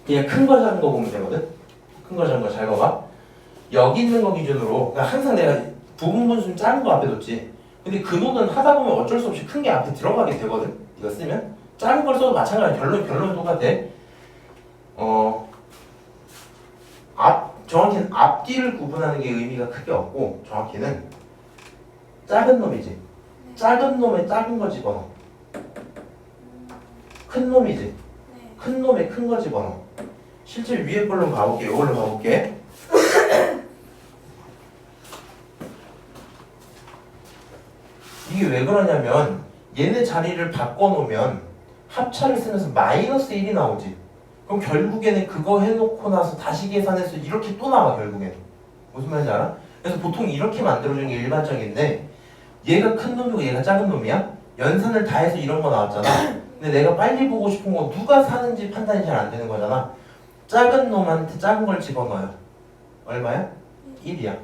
그냥 큰 거 작은 거 보면 되거든. 큰 거 작은 거 잘 봐봐. 여기 있는 거 기준으로 그러니까 항상 내가 부분 분수는 작은 거 앞에 뒀지. 근데 근호는 하다 보면 어쩔 수 없이 큰 게 앞에 들어가게 되거든. 이거 쓰면 작은 걸 써도 마찬가지. 결론은 똑같아. 정확히는 앞뒤를 구분하는 게 의미가 크게 없고, 정확히는 작은 놈이지. 작은 놈에 작은 거 집어넣어. 큰 놈이지. 네. 큰 놈에 큰 거 집어넣어. 실제 위에 걸로 가볼게. 이걸로 가볼게. 이게 왜 그러냐면 얘네 자리를 바꿔놓으면 합차를 쓰면서 마이너스 1이 나오지. 그럼 결국에는 그거 해놓고 나서 다시 계산해서 이렇게 또 나와. 결국에는 무슨 말인지 알아? 그래서 보통 이렇게 만들어주는 게 일반적인데, 얘가 큰 놈이고 얘가 작은 놈이야? 연산을 다 해서 이런 거 나왔잖아. 근데 내가 빨리 보고 싶은 건 누가 사는지 판단이 잘 안 되는 거잖아. 작은 놈한테 작은 걸 집어넣어요. 얼마야? 1이야.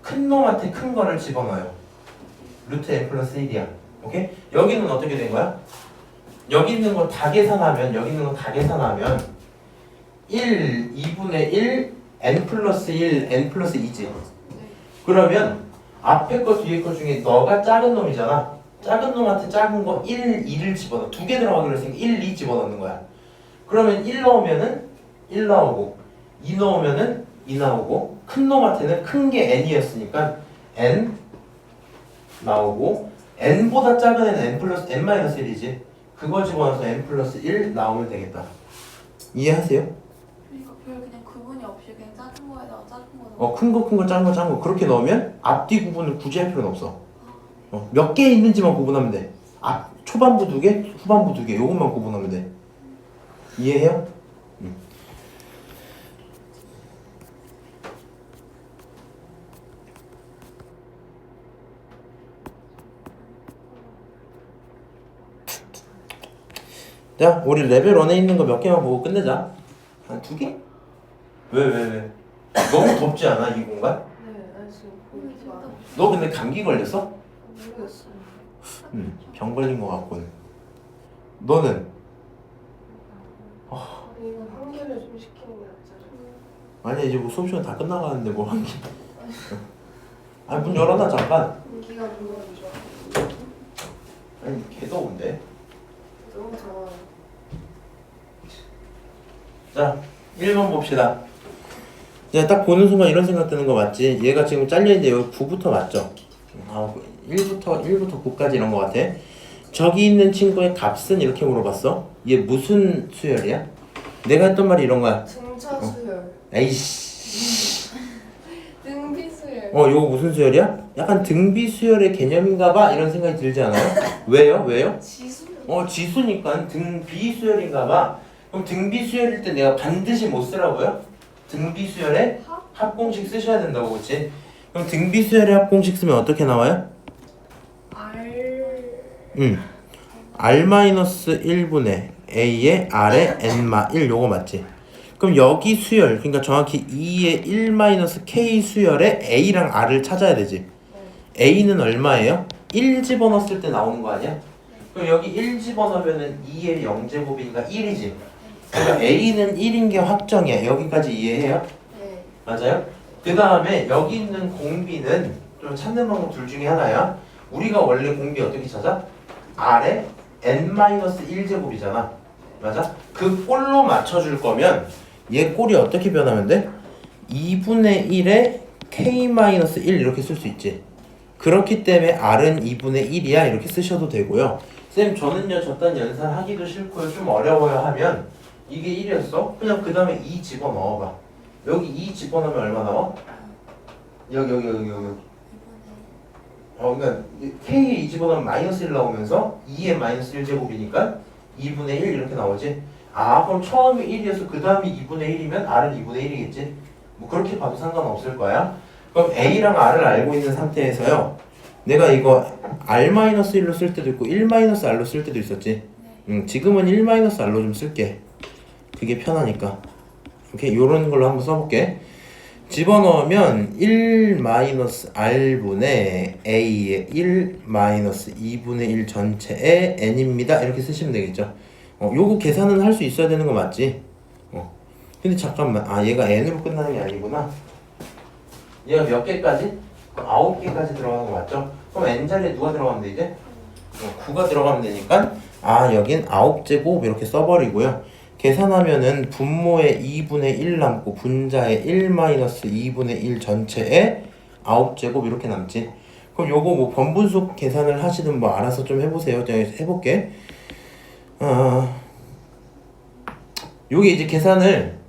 큰 놈한테 큰 거를 집어넣어요. 루트 n 플러스 1이야. 오케이? 여기는 어떻게 된 거야? 여기 있는 거 다 계산하면 1, 2분의 1, n 플러스 1, n 플러스 2지. 그러면 앞에 거 뒤에 거 중에 너가 작은 놈이잖아. 작은 놈한테 작은 거 1, 2를 집어넣어. 두 개 들어가기로 했으니까 1, 2 집어넣는 거야. 그러면 1 넣으면은 1 나오고 2 넣으면은 2 나오고 큰 놈한테는 큰 게 n이었으니까 n 나오고 n보다 작은 애는 n 플러스 n 마이너스 1이지. 그거 집어넣어서 n 플러스 1 나오면 되겠다. 이해하세요? 그러니까 별 그냥 구분이 없이 그냥 작은 거에다가 작은 거 큰 거, 큰 거, 작은 거, 작은 거 그렇게 넣으면 앞뒤 구분을 굳이 할 필요는 없어. 몇 개 있는지만 구분하면 돼. 초반부 두 개, 후반부 두 개, 요것만 구분하면 돼. 이해해요? 자, 우리 레벨 1에 있는 거 몇 개만 보고 끝내자. 한 두 개? 왜? 너무 덥지 않아, 이 공간? 네, 나 지금 보기 좋아. 너 근데 감기 걸렸어? 모르겠어. 병 걸린 거 같군. 너는? 이건 환기를 좀 시키는 게 낫잖아. 아니 이제 뭐 수업 시간 다 끝나가는데 뭘 한 게? 아니 문 열어놔 잠깐. 공기가 불어는 좋아. 아니 개 더운데. 너무 더워. 자 1번 봅시다. 야, 딱 보는 순간 이런 생각 드는 거 맞지? 얘가 지금 잘려있는데 여기 9부터 맞죠? 1부터 9까지 이런 거 같아. 저기 있는 친구의 값은 이렇게 물어봤어. 얘 무슨 수열이야? 내가 했던 말이 이런 거야. 등차 수열. 에이씨. 등비 수열. 요거 무슨 수열이야? 약간 등비 수열의 개념인가 봐 이런 생각이 들지 않아요? 왜요? 지수. 지수니까 등비 수열인가 봐. 그럼 등비 수열일 때 내가 반드시 뭐 쓰라고요? 등비 수열의 합공식 쓰셔야 된다고, 그치? 그럼 등비 수열의 합공식 쓰면 어떻게 나와요? R-1분의 A의 R의 N-1 요거 맞지? 그럼 여기 수열, 그러니까 정확히 2의 1-K 수열에 A랑 R을 찾아야 되지. A는 얼마예요? 1 집어넣었을 때 나오는 거 아니야? 그럼 여기 1 집어넣으면은 2의 0제곱이니까 1이지. 그러니까 A는 1인 게 확정이야. 여기까지 이해해요? 네. 맞아요? 그 다음에 여기 있는 공비는 좀 찾는 방법 둘 중에 하나야. 우리가 원래 공비 어떻게 찾아? R에 n-1제곱이잖아. 맞아? 그 꼴로 맞춰줄 거면 얘 꼴이 어떻게 변하면 돼? 2분의 1에 k-1 이렇게 쓸 수 있지. 그렇기 때문에 R은 2분의 1이야 이렇게 쓰셔도 되고요. 쌤 저는요 저딴 연산 하기도 싫고요 좀 어려워요 하면 이게 1이었어? 그냥 그 다음에 2 집어넣어봐. 여기 2 집어넣으면 얼마 나와? 여기 그러니까 K에 2 집어넣으면 마이너스 1 나오면서 2의 마이너스 1제곱이니까 2분의 1 이렇게 나오지. 그럼 처음에 1이어서 그 다음에 2분의 1이면 R은 2분의 1이겠지. 뭐 그렇게 봐도 상관없을 거야. 그럼 A랑 R을 알고 있는 상태에서요 내가 이거 R-1로 쓸 때도 있고 1-R로 쓸 때도 있었지. 지금은 1-R로 좀 쓸게. 그게 편하니까. 오케이, 요런 걸로 한번 써볼게. 집어넣으면 1-R분의 A의 1-2분의 1 전체의 n입니다. 이렇게 쓰시면 되겠죠. 요거 계산은 할 수 있어야 되는 거 맞지? 근데 잠깐만, 얘가 n으로 끝나는 게 아니구나. 얘가 몇 개까지? 9개까지 들어가는 거 맞죠? 그럼 n자리에 누가 들어가면 돼 이제? 9가 들어가면 되니까 여긴 9제곱 이렇게 써버리고요. 계산하면은 분모에 2분의 1 남고 분자에 1-2분의 1 전체에 9제곱 이렇게 남지. 그럼 요거 뭐 번분수 계산을 하시든 뭐 알아서 좀 해보세요. 제가 해볼게. 요게 이제 계산을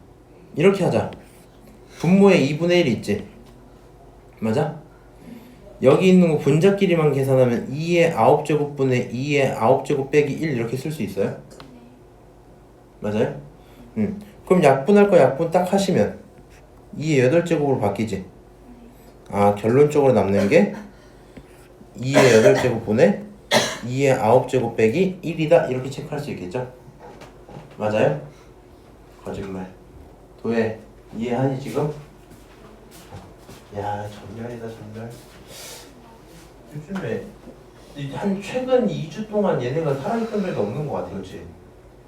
이렇게 하자. 분모에 2분의 1 있지. 맞아? 여기 있는 거 분자끼리만 계산하면 2의 9제곱분의 2의 9제곱 빼기 1 이렇게 쓸 수 있어요? 맞아요? 그럼 약분할 거 약분 딱 하시면 2의 8제곱으로 바뀌지. 결론적으로 남는 게 2의 8제곱분의 2의 9제곱 빼기 1이다 이렇게 체크할 수 있겠죠? 맞아요? 거짓말. 도예 이해하니 지금? 야 전멸이다 전멸. 요즘에 한 최근 2주 동안 얘네가 살아있던 적이 없는 것 같아. 그렇지?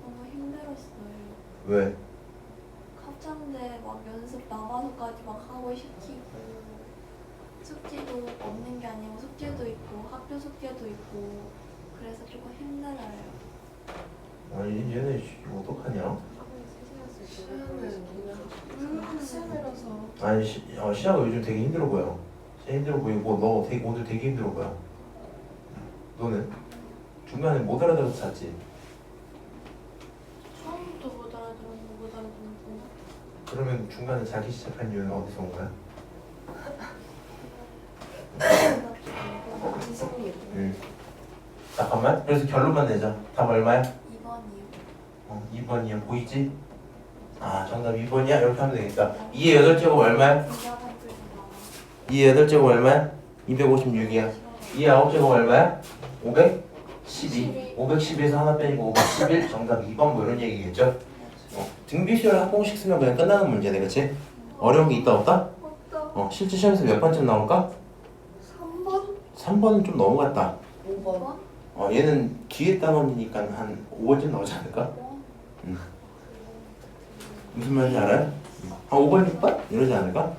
너무 힘들었어요. 왜? 합창대 막 연습 남아서까지 막 하고 시키고 숙제도 없는 게 아니고 숙제도 있고 학교 숙제도 있고 그래서 조금 힘들어요. 아니 얘네 어떡하냐? 시험은 학생이라서 아니 시아가 요즘 되게 힘들어 보여. 진짜 힘들어 보이고 너 되게 오늘 되게 힘들어 보여. 너는 중간에 못 알아들어서 잤지? 처음부터 못 알아들었는데 못 알아듣는구나. 그러면 중간에 자기 시작한 이유는 어디서 온 거야? 이승리. 잠깐만. 그래서 결론만 내자. 답 얼마야? 2번이요. 2번이야. 보이지? 아 정답 2번이야? 이렇게 하면 되겠다. 2의 8제곱 얼마야? 2의 8제곱 얼마야? 256이야. 2의 9제곱 얼마야? 512. 512에서 하나 빼니까 511. 정답 2번 뭐 이런 얘기겠죠? 등비수열 합공식 쓰면 그냥 끝나는 문제네, 그치? 어려운 게 있다 없다? 없다. 실제 시험에서 몇 번쯤 나올까? 3번? 3번은 좀 넘어갔다. 5번? 얘는 뒤에 단원이니까 한 5번쯤 나오지 않을까? 무슨 말인지 알아요? 한 5번, 6번? 이러지 않을까?